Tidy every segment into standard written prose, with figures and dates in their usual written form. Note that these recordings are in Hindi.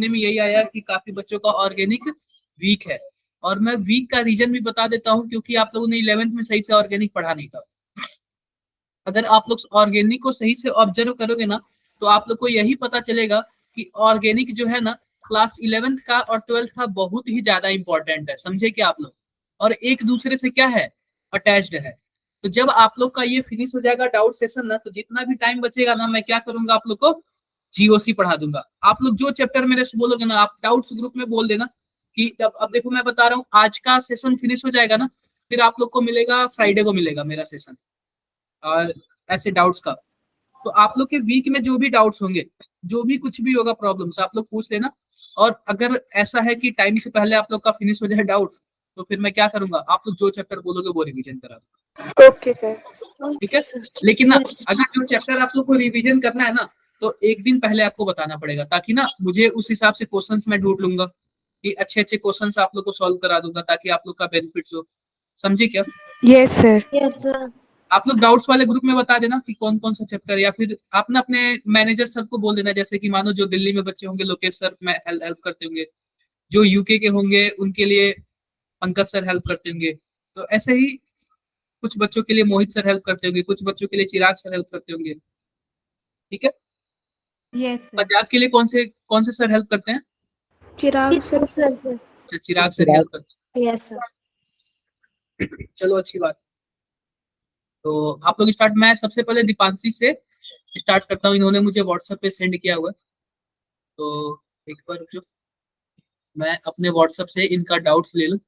में यही आया कि काफी बच्चों का ऑर्गेनिक वीक है। और मैं वीक का रीजन भी बता देता हूँ, क्योंकि आप लोगों ने 11th में सही से ऑर्गेनिक पढ़ा नहीं था। अगर आप लोग ऑर्गेनिक को सही से ऑब्जर्व करोगे ना, तो आप लोग को यही पता चलेगा कि ऑर्गेनिक जो है ना, क्लास 11th का और 12th का बहुत ही ज्यादा इंपॉर्टेंट है। समझे क्या आप लोग? और एक दूसरे से क्या है, अटैच्ड है। तो जब आप लोग का ये फिनिश हो जाएगा डाउट सेशन ना, तो जितना भी टाइम बचेगा ना, मैं क्या करूंगा, आप लोग को जीओसी पढ़ा दूंगा। आप लोग जो चैप्टर मेरे से बोलोगे ना, आप डाउट्स ग्रुप में बोल देना कि अब देखो मैं बता रहा हूँ, आज का सेशन फिनिश हो जाएगा ना, फिर आप लोग को मिलेगा, फ्राइडे को मिलेगा मेरा सेशन। और ऐसे डाउट्स का, तो आप लोग के वीक में जो भी डाउट्स होंगे, जो भी कुछ भी होगा प्रॉब्लम्स, आप लोग पूछ लेना। और अगर ऐसा है कि टाइम से पहले आप लोग का फिनिश हो जाए डाउट, तो फिर मैं क्या करूंगा, आप लोग जो चैप्टर बोलोगे वो रिवीजन करा दूंगा। Okay sir. ठीक है। लेकिन ना, अगर जो चैप्टर आप लोग को रिवीजन करना है ना, तो एक दिन पहले आपको बताना पड़ेगा, ताकि ना मुझे उस हिसाब से क्वेश्चंस मैं ढूंढ लूंगा कि अच्छे अच्छे क्वेश्चंस आप लोग को सॉल्व करा दूंगा, ताकि आप लोग का बेनिफिट हो। समझे क्या? Yes sir. Yes sir. आप लोग डाउट्स वाले ग्रुप में बता देना कि कौन कौन सा चैप्टर, या फिर आप ना अपने मैनेजर सर को बोल देना। जैसे कि मानो जो दिल्ली में बच्चे होंगे, लोकेश सर में हेल्प करते होंगे, जो यूके के होंगे उनके लिए पंकज सर हेल्प करते होंगे, तो ऐसे ही कुछ बच्चों के लिए मोहित सर हेल्प करते होंगे, कुछ बच्चों के लिए चिराग सर हेल्प करते होंगे। ठीक है। Yes sir. पंजाब के लिए कौन से सर हेल्प करते हैं? चिराग सर। अच्छा, चिराग सर हेल्प करते यस सर। हैं। चलो अच्छी बात। तो आप लोग स्टार्ट, मैं सबसे पहले दीपांशी से स्टार्ट करता हूँ। इन्होंने मुझे व्हाट्सएप पे सेंड किया हुआ है, तो एक बार जो मैं अपने व्हाट्सएप से इनका डाउट्स ले लूं।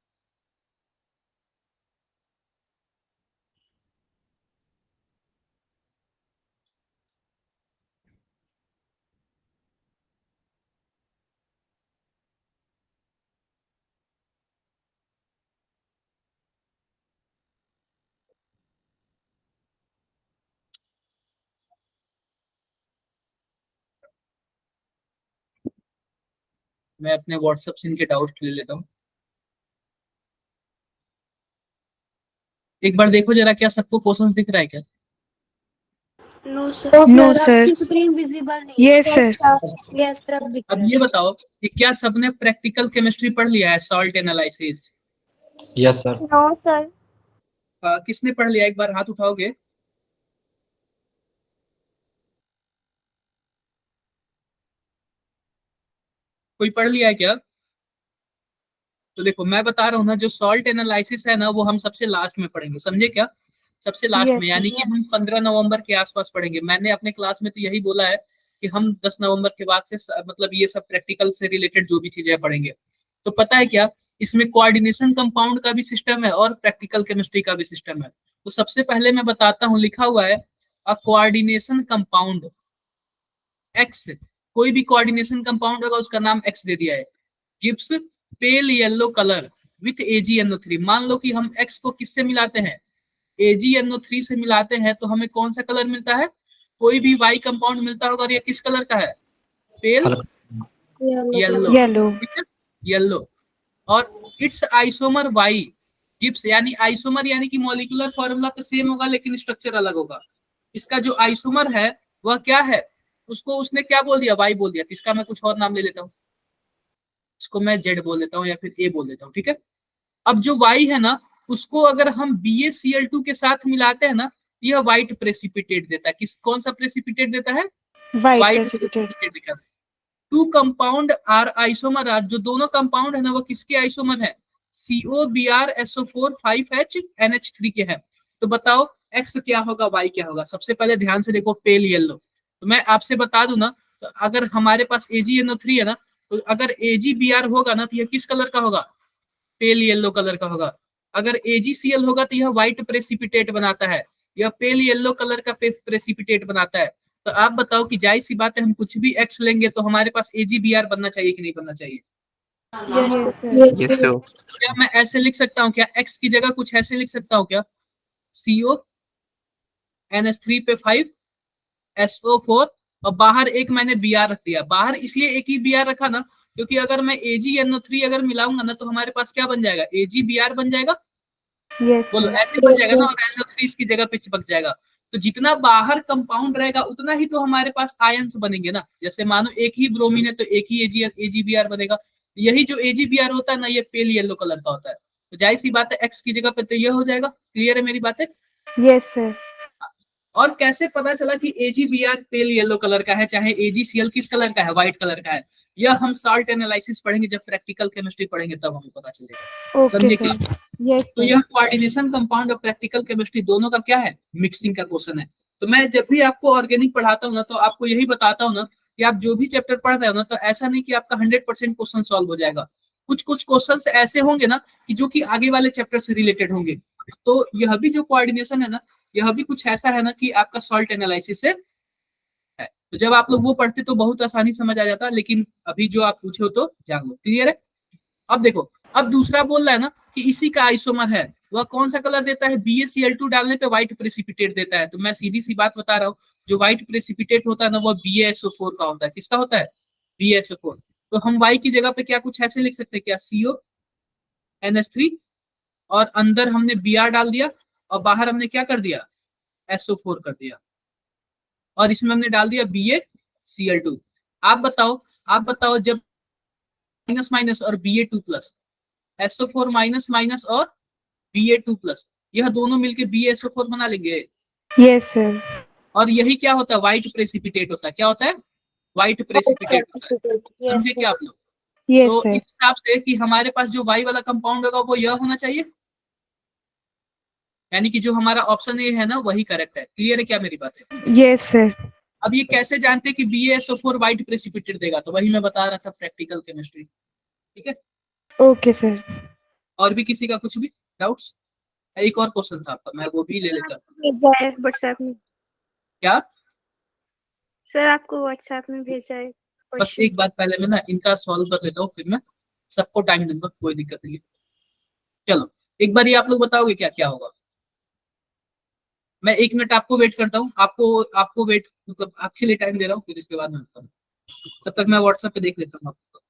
मैं अपने व्हाट्सएप से इनके डाउट्स ले लेता हूँ। एक बार देखो जरा, क्या सबको क्वेश्चंस दिख रहा है क्या? No sir. तो नो सर सर। आपकी स्क्रीन विजिबल नहीं है। Yes sir. यस सर, अब दिख अब रहा ये बताओ कि क्या सबने प्रैक्टिकल केमिस्ट्री पढ़ लिया है, salt analysis? Yes sir. No sir. किसने पढ़ लिया, एक बार हाथ उठाओगे? कोई पढ़ लिया है क्या? तो देखो मैं बता रहा हूँ ना, जो सॉल्ट एनालिसिस है ना, वो हम सबसे लास्ट में पढ़ेंगे। समझे क्या? सबसे लास्ट में, यस यानी सर। कि हम 15 नवंबर के आसपास पढ़ेंगे। मैंने अपने क्लास में तो यही बोला है कि हम 10 नवंबर के बाद से मतलब ये सब प्रैक्टिकल से रिलेटेड जो भी चीजें पढ़ेंगे। तो पता है क्या, इसमें कोऑर्डिनेशन कंपाउंड का भी सिस्टम है और प्रैक्टिकल केमिस्ट्री का भी सिस्टम है। तो सबसे पहले मैं बताता हूँ, लिखा हुआ है अ कोऑर्डिनेशन कंपाउंड एक्स। कोई भी कोऑर्डिनेशन कंपाउंड होगा, उसका नाम एक्स दे दिया है। Gives pale yellow colour with AgNO3। मान लो कि हम एक्स को किससे मिलाते हैं, AgNO3 से मिलाते हैं, तो हमें कौन सा कलर मिलता है? कोई भी वाई कंपाउंड मिलता होगा, और ये किस कलर का है? Pale yellow. येलो। येलो। और इट्स आइसोमर वाई गिव्स, यानी आइसोमर यानी कि मॉलिक्यूलर फॉर्मूला तो सेम होगा, लेकिन स्ट्रक्चर अलग होगा। इसका जो आइसोमर है वह क्या है, उसको उसने क्या बोल दिया, वाई बोल दिया। तो इसका मैं कुछ और नाम ले लेता हूँ, इसको मैं जेड बोल देता हूँ या फिर ए बोल देता हूँ। ठीक है। अब जो वाई है ना, उसको अगर हम BaCl2 के साथ मिलाते हैं ना, यह व्हाइट प्रेसिपिटेट देता है। किस कौन सा प्रेसिपिटेट देता है? White white precipitate. प्रेसिपिटेट देता है। Two compound are isomer are, जो दोनों कंपाउंड है ना, वो किसके आइसोमर है? COBrSO4 5HNH3 के हैं। तो बताओ एक्स क्या होगा, वाई क्या होगा? सबसे पहले ध्यान से देखो, पेल येलो। तो मैं आपसे बता दूं ना, तो अगर हमारे पास AgNO3 है ना, तो अगर AgBr होगा ना, तो यह किस कलर का होगा? पेल येलो कलर का होगा। अगर AgCl होगा तो यह व्हाइट प्रेसिपिटेट बनाता है, यह पेल येलो कलर का प्रेसिपिटेट बनाता है। तो आप बताओ कि जाहिर सी बात है, हम कुछ भी एक्स लेंगे तो हमारे पास AgBr बनना चाहिए कि नहीं बनना चाहिए? Yes sir. Yes sir. क्या मैं ऐसे लिख सकता हूँ क्या, एक्स की जगह कुछ ऐसे लिख सकता हूँ क्या? CONH3 पे 5SO4, और बाहर एक मैंने Br रख दिया। बाहर इसलिए एक ही Br रखा ना, क्योंकि अगर मैं AgNO3 अगर मिलाऊंगा ना, तो हमारे पास क्या बन जाएगा? AgBr बन जाएगा। यस बोलो सर। ऐसे बन जाएगा ना, और NO3 इसकी जगह पे चिपक जाएगा। तो जितना बाहर कंपाउंड रहेगा उतना ही तो हमारे पास आयंस बनेंगे ना। जैसे मानो एक ही ब्रोमीन है तो एक ही AgBr बनेगा। यही जो AgBr होता है ना, ये पेल येलो कलर का होता है, तो जाहिर सी बात है X की जगह पे तो ये हो जाएगा। क्लियर है मेरी बातें? Yes sir. और कैसे पता चला कि AgBr पेल येलो कलर का है, चाहे AgCl किस कलर का है, व्हाइट कलर का है? यह हम साल्ट एनालिसिस पढ़ेंगे, जब प्रैक्टिकल केमिस्ट्री पढ़ेंगे तब हमें पता चलेगा। ओके समझे सर। क्या? यस तो सर। यह कोऑर्डिनेशन कंपाउंड और प्रैक्टिकल केमिस्ट्री दोनों का क्या है, मिक्सिंग का क्वेश्चन है। तो मैं जब भी आपको ऑर्गेनिक पढ़ाता हूँ ना, तो आपको यही बताता हूँ ना कि आप जो भी चैप्टर पढ़ रहे हो ना, तो ऐसा नहीं कि आपका 100% क्वेश्चन सॉल्व हो जाएगा। कुछ कुछ क्वेश्चन ऐसे होंगे ना कि जो कि आगे वाले चैप्टर से रिलेटेड होंगे। तो यह भी जो कोऑर्डिनेशन है ना, यह भी कुछ ऐसा है ना कि आपका सॉल्ट एनालिसिस से है। तो जब आप लोग वो पढ़ते तो बहुत आसानी समझ आ जाता, लेकिन अभी जो आप पूछे हो तो जान लो। क्लियर है? अब देखो, अब दूसरा बोल रहा है ना कि इसी का आइसोमर है, वह कौन सा कलर देता है? BaCl2 डालने पे व्हाइट प्रेसिपिटेट देता है। तो मैं सीधी सी बात बता रहा हूँ, जो व्हाइट प्रेसिपिटेट होता है ना, वो BaSO4 का होता है। किसका होता है? BaSO4। तो हम Y की जगह पे क्या कुछ ऐसे लिख सकते हैं क्या? CONH3, और अंदर हमने Br डाल दिया और बाहर हमने क्या कर दिया? SO4 कर दिया, और इसमें हमने डाल दिया BaCl2। आप बताओ जब माइनस माइनस और Ba2+, SO4 माइनस माइनस और Ba2+, यह दोनों मिलके BaSO4 बना लेंगे। Yes sir. और यही क्या होता है? व्हाइट प्रेसिपिटेट होता है। क्या होता है? व्हाइट प्रेसिपिटेट होता है। समझे क्या आप लोग? यस तो सर। इस हिसाब से कि हमारे पास जो वाई वाला कंपाउंड होगा वो यह होना चाहिए, यानी कि जो हमारा ऑप्शन ए है ना वही करेक्ट है। क्लियर है क्या मेरी बात है? Yes sir. अब ये कैसे जानते हैं कि BaSO4 व्हाइट प्रेसिपिटेट देगा? तो वही मैं बता रहा था, प्रैक्टिकल केमिस्ट्री। ठीक है? Okay sir. और भी किसी का कुछ भी डाउट्स? एक और क्वेश्चन था आपका, मैं वो भी ले लेता हूँ। भेजा है व्हाट्सएप में। क्या? सर आपको व्हाट्सएप में भेजा है बस क्वेश्चन। एक बात पहले मैं ना इनका सॉल्व कर लेता हूँ, फिर मैं सबको टाइम दूंगा, कोई दिक्कत नहीं है। चलो एक बार ये आप लोग बताओगे क्या क्या होगा? मैं 1 मिनट आपको वेट करता हूँ, आपको वेट मतलब आपके लिए टाइम दे रहा हूँ, फिर इसके बाद मैं बताऊँ। तब तक मैं व्हाट्सएप पे देख लेता हूँ आपको।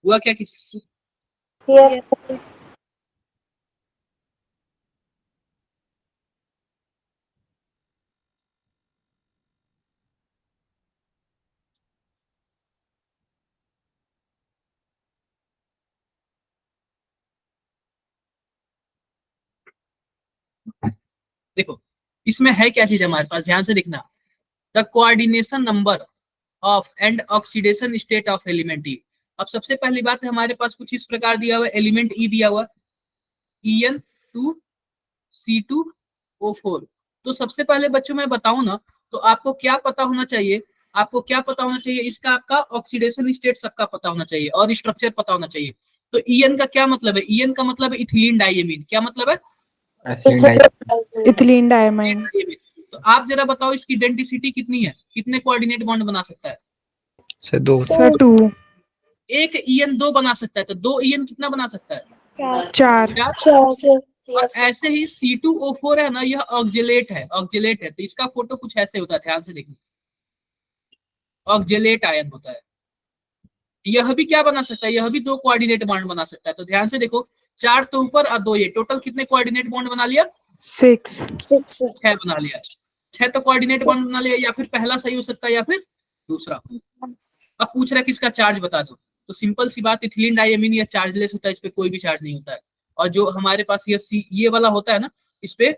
हुआ क्या किसी से? Yes. देखो इसमें है क्या चीज हमारे पास, ध्यान से देखना। The coordination number of and oxidation state of element E. अब सबसे पहली बात है, हमारे पास कुछ इस प्रकार दिया हुआ है, एलिमेंट ई दिया हुआ En2C2O4। तो सबसे पहले बच्चों मैं बताऊं ना, तो आपको क्या पता होना चाहिए? आपको क्या पता होना चाहिए? इसका आपका ऑक्सीडेशन स्टेट सबका पता होना चाहिए और स्ट्रक्चर पता होना चाहिए। तो En का क्या मतलब है? En का मतलब है इथिलीन डाइएमीन। क्या मतलब है? Ethylene diamine. तो आप जरा बताओ इसकी डेंसिटी कितनी है, कितने कोऑर्डिनेट बॉन्ड बना सकता है? सर 2। सर 2। एक En 2 बना सकता है, तो 2 En कितना बना सकता है? 4। और ऐसे ही C2O4 है ना, यह ऑक्जेलेट है, ऑक्जेलेट है। तो इसका फोटो कुछ ऐसे होता है, ध्यान से देखना, ऑक्जेलेट आयन होता है। यह भी क्या बना सकता है? यह भी 2 कोऑर्डिनेट बॉन्ड बना सकता है। तो ध्यान से देखो, 4 तो ऊपर और 2 ये, टोटल कितने कोऑर्डिनेट बॉन्ड बना लिया? 6 6 बना लिया। 6 तो कोऑर्डिनेट बॉन्ड बना लिया, या फिर पहला सही हो सकता है या फिर दूसरा। अब पूछ रहा है किसका चार्ज बता दो, तो सिंपल सी बात, इथिलीन डाइएमीन या चार्जलेस होता है, इस पे कोई भी चार्ज नहीं होता है। और जो हमारे पास ये वाला होता है ना, इस पे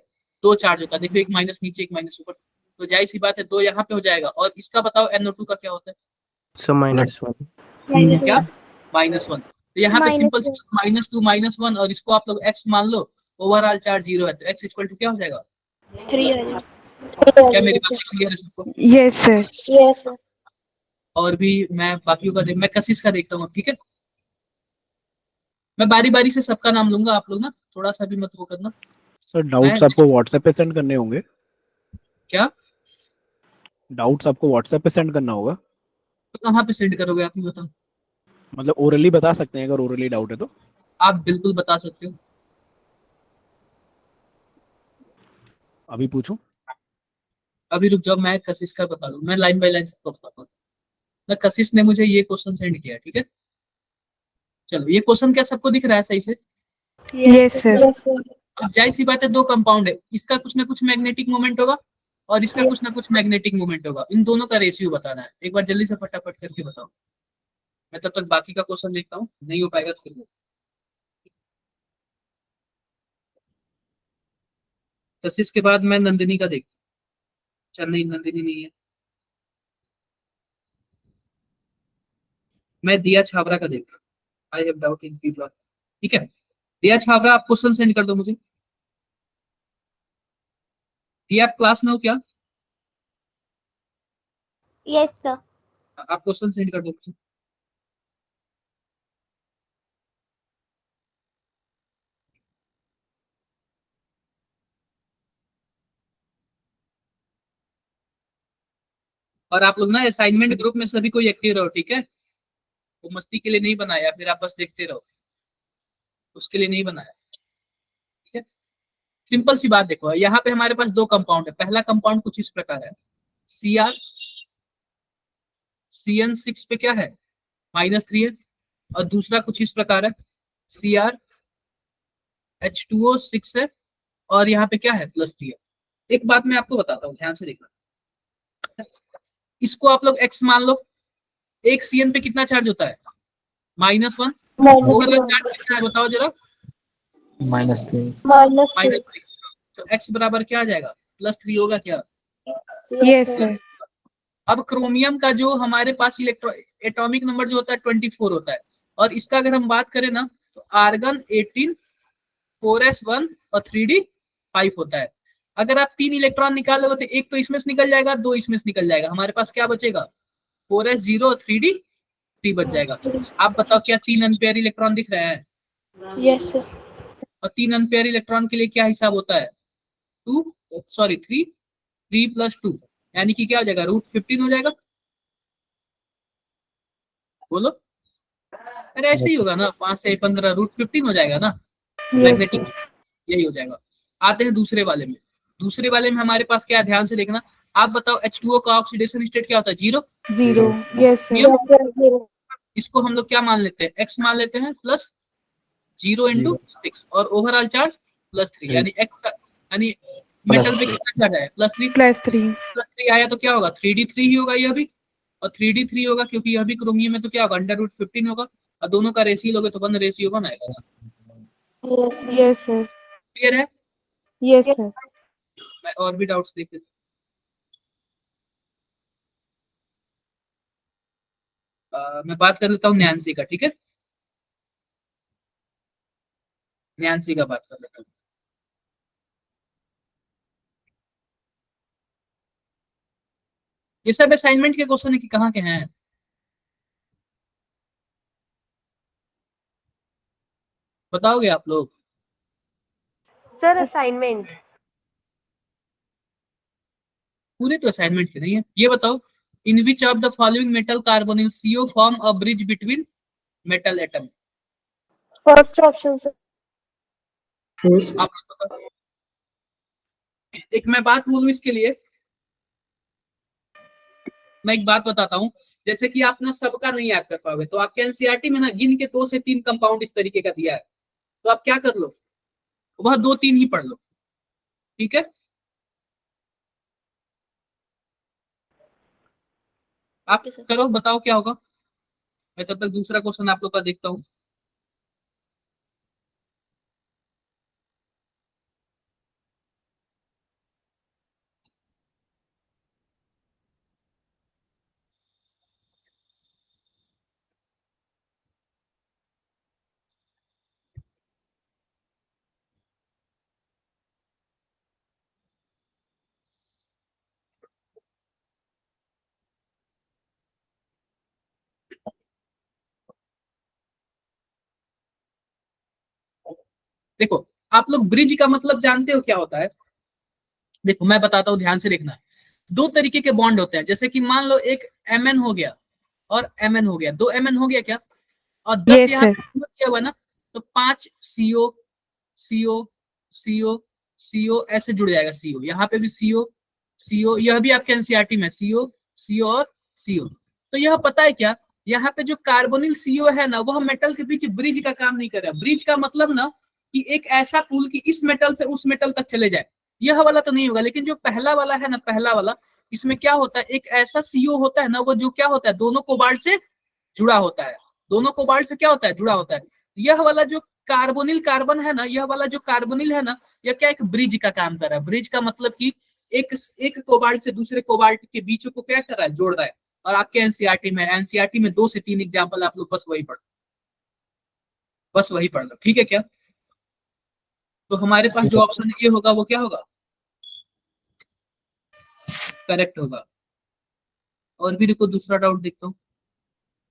2 चार्ज होता है। देखो एक माइनस नीचे एक माइनस ऊपर, तो जाहिर सी बात है 2 यहाँ पे हो जाएगा। और इसका बताओ NO2 का क्या होता है? सर -1। क्या? -1। तो यहाँ पे सिंपल -2 -1, और इसको आप लोग x मान लो। ओवरऑल चार्ज 0 है, तो x इक्वल टू क्या हो जाएगा? 3 क्या मेरी बात क्लियर है सबको? Yes sir. Yes. और भी मैं बाकियों का मैं कशिश का देखता हूँ, ठीक है। मैं बारी बारी से सबका नाम लूंगा, आप लोग ना थोड़ा सा भी मत वो करना। सर मैं डाउट्स आपको व्हाट्सएप पे सेंड करने होंगे। क्या, डाउट्स आपको व्हाट्सएप पे सेंड करना होगा। तो कहाँ पे सेंड करोगे आप ही बताओ। मतलब ओरली बता सकते हैं अगर ओरली डाउट है तो। आप बिल्कुल बता सकते हो। अभी पूछूं। अभी रुक जाओ, मैं कशिश का बता दूं, मैं लाइन बाय लाइन सबको बताता हूँ। ना कशिश ने मुझे ये क्वेश्चन सेंड किया है, ठीक है। चलो, ये क्वेश्चन क्या सबको दिख रहा है सही से। Yes sir. Yes, sir. अब जाहिर सी बात है, दो कंपाउंड है, इसका कुछ ना कुछ मैग्नेटिक मोमेंट होगा और इसका कुछ ना कुछ मैग्नेटिक मोमेंट होगा। इन दोनों का रेशियो बताना है। एक बार जल्दी से फटाफट करके बताओ। मैं तब तक बाकी का क्वेश्चन देखता हूँ, नहीं हो पाएगा तो फिर कशिश के बाद मैं नंदिनी का देखता हूँ। अच्छा नहीं, नंदिनी नहीं है। मैं दिया छाबरा का देखता हूँ। I have doubt in people, ठीक है। दिया छाबरा, आप क्वेश्चन सेंड कर दो मुझे। दिया, आप क्लास में हो क्या? Yes sir. आप क्वेश्चन सेंड कर दो मुझे। और आप लोग ना असाइनमेंट ग्रुप में सभी कोई एक्टिव रहो, ठीक है। वो मस्ती के लिए नहीं बनाया, फिर आप बस देखते रहो, उसके लिए नहीं बनाया, ठीक है। सिंपल सी बात देखो, यहाँ पे हमारे पास दो कंपाउंड है। पहला कंपाउंड कुछ इस प्रकार है, Cr, CN6 पे क्या है, -3 है। और दूसरा कुछ इस प्रकार है, Cr, H2O6 है। और यहाँ पे क्या है, +3 है। एक बात मैं आपको बताता हूँ, ध्यान से देखना। इसको आप लोग x मान लो। एक Cn पे कितना चार्ज होता है, -1। Minus overall one. चार्ज कितना है बताओ जरा, -3 Minus two. -3। तो x बराबर क्या आ जाएगा, +3 होगा क्या। Yes, yes sir. सर। अब क्रोमियम का जो हमारे पास इलेक्ट्रो एटॉमिक नंबर जो होता है 24 होता है। और इसका अगर हम बात करें ना, तो आर्गन 18, 4s1 और 3d5 होता है। अगर आप 3 इलेक्ट्रॉन निकाल लो तो एक तो इसमें से निकल जाएगा, दो इसमें से निकल जाएगा। हमारे पास क्या बचेगा, 4s0 और 3d3 बच जाएगा। आप बताओ, क्या 3 अनपेयर इलेक्ट्रॉन दिख रहे हैं। Yes sir. और 3 अनपेयर इलेक्ट्रॉन के लिए क्या हिसाब होता है, 3 3 + 2, यानी कि क्या हो जाएगा, √15 हो जाएगा। बोलो। अरे ऐसे ही होगा ना, 5 से 15 √15 हो जाएगा ना, यस मैग्नेटिक, सर। यही हो जाएगा। आते हैं दूसरे वाले में। दूसरे वाले में हमारे पास क्या है, ध्यान से देखना। आप बताओ, H2O का ऑक्सीडेशन स्टेट क्या होता है, 0। 0। Yes sir. Chromium, Yes, sir. Zero. इसको हम लोग क्या मान लेते हैं, x मान लेते हैं, +0 × 6 और ओवरऑल चार्ज +3, यानी x यानी मेटल पे +3 कितना चार्ज आया, +3। +3। +3 आया तो क्या होगा, 3d3 ही होगा यह भी। और 3d3 होगा क्योंकि यह भी क्रोमियम है, तो क्या होगा, √15 होगा। और दोनों का रेशियो लोगे तो 1 रेशियो 1 आएगा ना। Yes, sir. Yes sir. Clear है। Yes sir. मैं और भी डाउट्स देख लेता हूं। मैं बात कर लेता हूँ नैन्सी का, ठीक है। नैन्सी का बात कर लेता हूँ। ये सब असाइनमेंट के क्वेश्चन है कि कहाँ के हैं, बताओगे आप लोग। Sir assignment. पूरे तो असाइनमेंट के नहीं है। ये बताओ, in which of the following metal carbonyl CO form a bridge between metal atom. First option, sir. आप लोग बताओ। एक मैं बात बोलूं इसके लिए, मैं एक बात बताता हूँ। जैसे कि आप ना सबका नहीं याद कर पाओगे, तो आपके एनसीईआरटी में ना गिन के 2 से 3 कंपाउंड इस तरीके का दिया है। तो आप क्या कर लो, वह 2-3 ही पढ़ लो, ठीक है। आप करो, बताओ क्या होगा। मैं तब तक दूसरा क्वेश्चन आप लोग का देखता हूँ। देखो आप लोग ब्रिज का मतलब जानते हो क्या होता है? देखो मैं बताता हूँ, ध्यान से देखना। दो तरीके के बॉन्ड होते हैं, जैसे कि मान लो एक Mn हो गया और Mn हो गया, 2 Mn हो गया क्या, और 10 Yes, यहाँ sir. पे किया हुआ ना, तो 5 CO CO CO CO ऐसे जुड़ जाएगा। CO यहाँ पे भी CO CO, यह भी आपके एनसीईआरटी में CO CO और CO। तो यह पता है क्या, यहाँ पे जो कार्बोनिल CO है ना, वह मेटल के बीच ब्रिज का काम नहीं कर रहा। ब्रिज का मतलब ना कि एक ऐसा पुल कि इस मेटल से उस मेटल तक चले जाए, यह वाला तो नहीं होगा। लेकिन जो पहला वाला है ना, पहला वाला, इसमें क्या होता है, एक ऐसा CO होता है ना, वो जो क्या होता है, दोनों कोबाल्ट से जुड़ा होता है। दोनों कोबाल्ट से क्या होता है, जुड़ा होता है। यह वाला जो कार्बोनिल कार्बन है ना, यह वाला जो कार्बोनिल है ना, यह क्या एक ब्रिज का काम कर रहा है। ब्रिज का मतलब कि एक कोबाल्ट से दूसरे कोबाल्ट के बीच को क्या कर रहा है, जोड़ रहा है। और आपके एनसीईआरटी में 2 से 3 एग्जाम्पल आप लोग बस वही पढ़ लो, ठीक है क्या? तो हमारे पास जो ऑप्शन ए होगा वो क्या होगा, करेक्ट होगा। और भी देखो दूसरा डाउट देखता हूँ।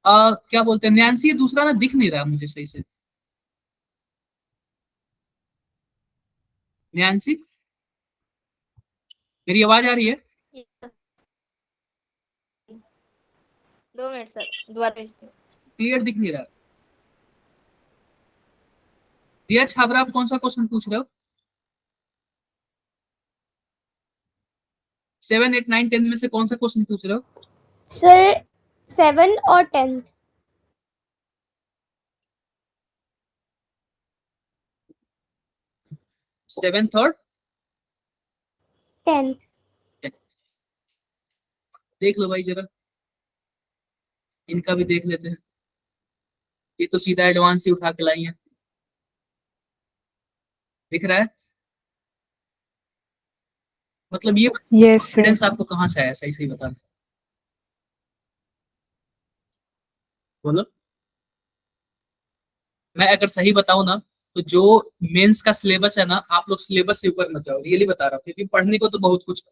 क्या बोलते हैं नैन्सी, दूसरा ना दिख नहीं रहा मुझे सही से। नैन्सी, मेरी आवाज आ रही है? 2 मिनट सर, दोबारा भेजते हैं। क्लियर दिख नहीं रहा। दिया छाबरा, आप कौन सा क्वेश्चन पूछ रहे हो? 7, 8, 9, 10 में से कौन सा क्वेश्चन पूछ रहे हो? सर 7 और 10th। 7th और 10th। देख लो भाई जरा, इनका भी देख लेते हैं। ये तो सीधा एडवांस ही उठा के लाई है। दिख रहा है? मतलब ये Yes, sir. कॉन्फिडेंस आपको कहाँ से आया, सही सही बता दो। बोलो। मैं अगर सही बताऊं ना, तो जो मेंस का सिलेबस है ना, आप लोग सिलेबस से ऊपर मत जाओ, रियली बता रहा हूँ। क्योंकि पढ़ने को तो बहुत कुछ है,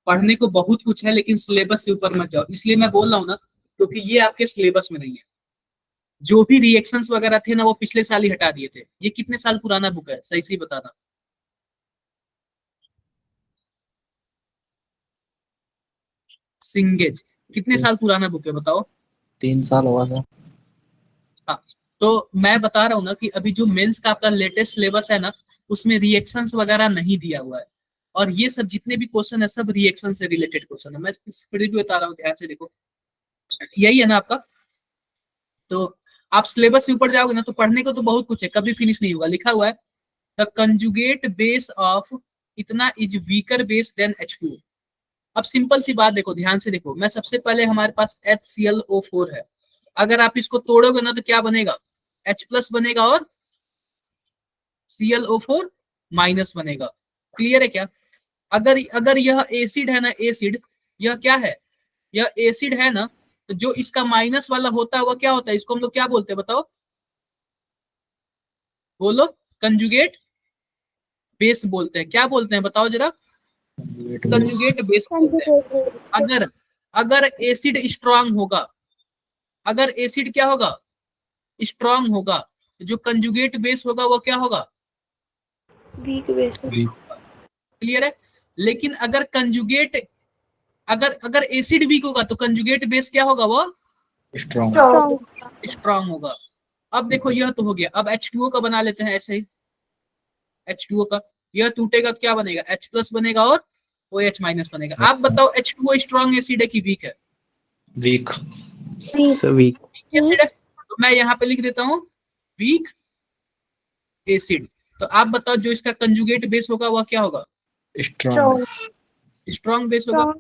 पढ़ने को बहुत कुछ है, लेकिन सिलेबस से ऊपर मत जाओ। इसलिए मैं बोल रहा हूँ ना, क्योंकि ये आपके सिलेबस में नहीं है। जो भी रिएक्शंस वगैरह थे ना, वो पिछले साल ही हटा दिए थे। ये कितने साल पुराना बुक है, सही सही बताना। सिंगेज कितने साल पुराना बुक है, बताओ? 3 साल हुआ था। हाँ, तो मैं बता रहा हूँ ना कि अभी जो मेंस का आपका लेटेस्ट सिलेबस है ना, उसमें रिएक्शंस वगैरह नहीं दिया हुआ है। और ये सब जितने भी क्वेश्चन है, सब रिएक्शन से रिलेटेड क्वेश्चन है। मैं फिर भी बता रहा हूँ, ध्यान से देखो। यही है ना आपका? तो आप सिलेबस से ऊपर जाओगे ना, तो पढ़ने को तो बहुत कुछ है, कभी फिनिश नहीं होगा। लिखा हुआ है द कंजुगेट बेस ऑफ इतना is weaker base than H2O। अब सिंपल सी बात देखो, ध्यान से देखो। मैं सबसे पहले, हमारे पास HClO4 है। अगर आप इसको तोड़ोगे ना, तो क्या बनेगा, H+ बनेगा और ClO4 माइनस बनेगा। क्लियर है क्या? अगर अगर यह एसिड है ना, एसिड, यह क्या है, यह एसिड है ना, तो जो इसका माइनस वाला होता है वह क्या होता है, इसको हम लोग क्या बोलते हैं, बताओ? बोलो। कंजुगेट बेस बोलते हैं। क्या बोलते हैं, बताओ जरा? कंजुगेट बेस बोलते हैं। अगर अगर एसिड स्ट्रांग होगा, अगर एसिड क्या होगा, स्ट्रांग होगा, तो जो कंजुगेट बेस होगा वो क्या होगा, Weak base. क्लियर है? लेकिन अगर कंजुगेट, अगर एसिड वीक होगा, तो कंजुगेट बेस क्या होगा, वो स्ट्रॉन्ग। Strong. स्ट्रांग होगा। अब देखो, यह तो हो गया। अब H2O का बना लेते हैं ऐसे ही। H2O का यह टूटेगा तो क्या बनेगा, H+ बनेगा और OH- बनेगा। आप बताओ H2O स्ट्रांग एसिड है कि वीक है? Weak. Weak. Sir weak. Acid है। तो मैं यहाँ पे लिख देता हूँ वीक एसिड। तो आप बताओ, जो इसका कंजुगेट बेस होगा वह क्या होगा, स्ट्रॉन्ग। Strong. स्ट्रांग बेस होगा।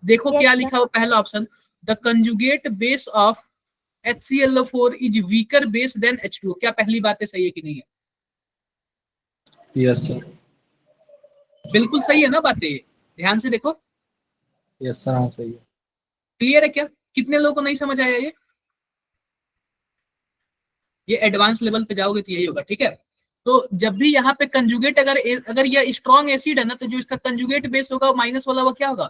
देखो Yes, क्या sir. लिखा हुआ, पहला option, the conjugate base of HClO4 is weaker base than H2O। क्या पहली बातें सही है कि नहीं है? Yes sir. बिल्कुल सही है ना बातें? ध्यान से देखो। यस सर, हाँ सही है। क्लियर है क्या? कितने लोगों को नहीं समझ आया ये एडवांस लेवल पे जाओगे तो यही होगा, ठीक है? तो जब भी यहाँ पे कंजुगेट, अगर यह स्ट्रॉन्ग एसिड है ना, तो जो इसका कंजुगेट बेस होगा माइनस वाला, वो क्या होगा,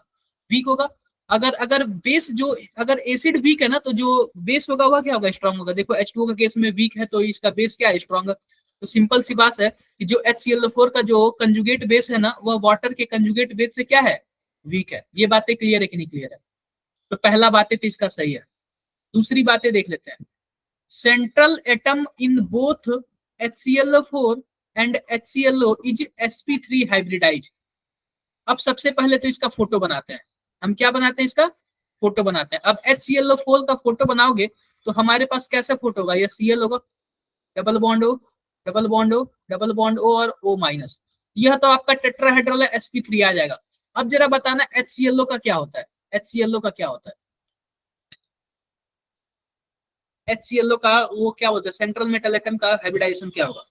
वीक होगा। अगर अगर बेस जो, अगर एसिड वीक है ना, तो जो बेस होगा वह क्या होगा, स्ट्रॉन्ग होगा। देखो H2O का केस में वीक है, तो इसका बेस क्या है, स्ट्रॉन्ग। तो सिंपल सी बात है कि जो HClO4 का जो कंजुगेट बेस है ना, वह वाटर के कंजुगेट बेस से क्या है, वीक है। ये बातें क्लियर है कि नहीं क्लियर है? तो पहला बातें तो इसका सही है। दूसरी बातें देख लेते हैं। Central atom in both HClO4 and HClO is sp3 hybridize. अब सबसे पहले तो इसका फोटो बनाते हैं। हम क्या बनाते हैं? इसका फोटो बनाते हैं। अब HClO4 का फोटो बनाओगे तो हमारे पास कैसा फोटो होगा? ये Cl होगा, double bond O, double bond O, double bond O और O माइनस। यह तो आपका टेट्राहेड्रल है, sp3 आ जाएगा। अब जरा बताना HClO का क्या होता है? HClO का क्या होता है? HClO का वो क्या होता है? सेंट्रल मेटल एटम का हाइब्रिडाइजेशन क्या होगा?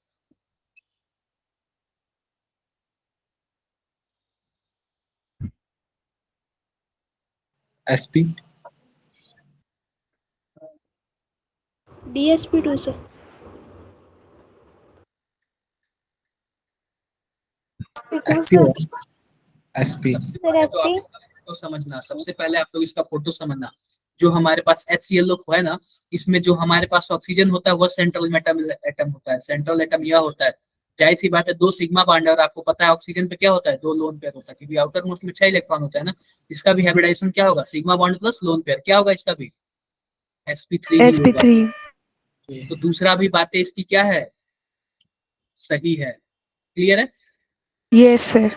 SP DsP2 sir. SP SP sir तो आप एसपी। इसका फोटो समझना। सबसे पहले आप लोग इसका फोटो समझना। जो हमारे पास HClO है ना, इसमें जो हमारे पास ऑक्सीजन होता है वह सेंट्रल मेटल एटम होता है। सेंट्रल एटम यह होता है, जाहिर सी बात है, 2 सिग्मा बॉन्ड है। और आपको पता है ऑक्सीजन पे क्या होता है? 2 लोन पेयर होता है, क्योंकि आउटर मोस्ट में 6 इलेक्ट्रॉन होता है ना। इसका भी हाइब्रिडाइजेशन क्या होगा? Sigma bond plus lone pair. क्या होगा इसका भी? sp3 ही होगा। तो दूसरा भी बातें इसकी क्या है, सही है। क्लियर है? Yes sir.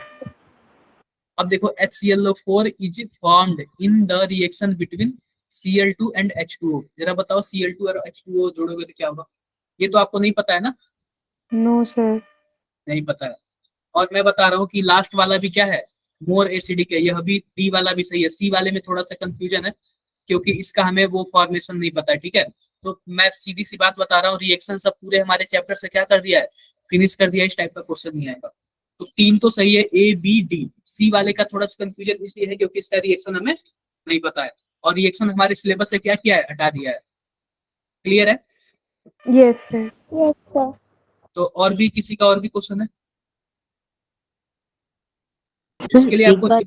अब देखो HClO4 is formed in the reaction between Cl2 and H2O। जरा बताओ Cl2 और H2O जोड़ोगे तो क्या होगा? ये तो आपको नहीं पता है ना? No sir. नहीं पता है। और मैं बता रहा हूँ कि लास्ट वाला भी क्या है, मोर एसिडिक है। यह भी डी वाला भी सही है। सी वाले में थोड़ा सा कंफ्यूजन है, क्योंकि इसका हमें वो फॉर्मेशन नहीं पता है। ठीक है, तो मैं सीधी सी बात बता रहा हूँ, रिएक्शन सब पूरे हमारे चैप्टर से क्या कर दिया है, फिनिश कर दिया है। इस टाइप का क्वेश्चन नहीं आएगा। तो 3 तो सही है, A B D। सी वाले का थोड़ा सा कंफ्यूजन इसलिए है क्योंकि इसका रिएक्शन हमें नहीं पता है, और रिएक्शन हमारे सिलेबस से क्या किया है, हटा दिया है। क्लियर है? Yes sir. Yes sir. तो और भी किसी का और भी क्वेश्चन है? सर इसके लिए एक आपको बार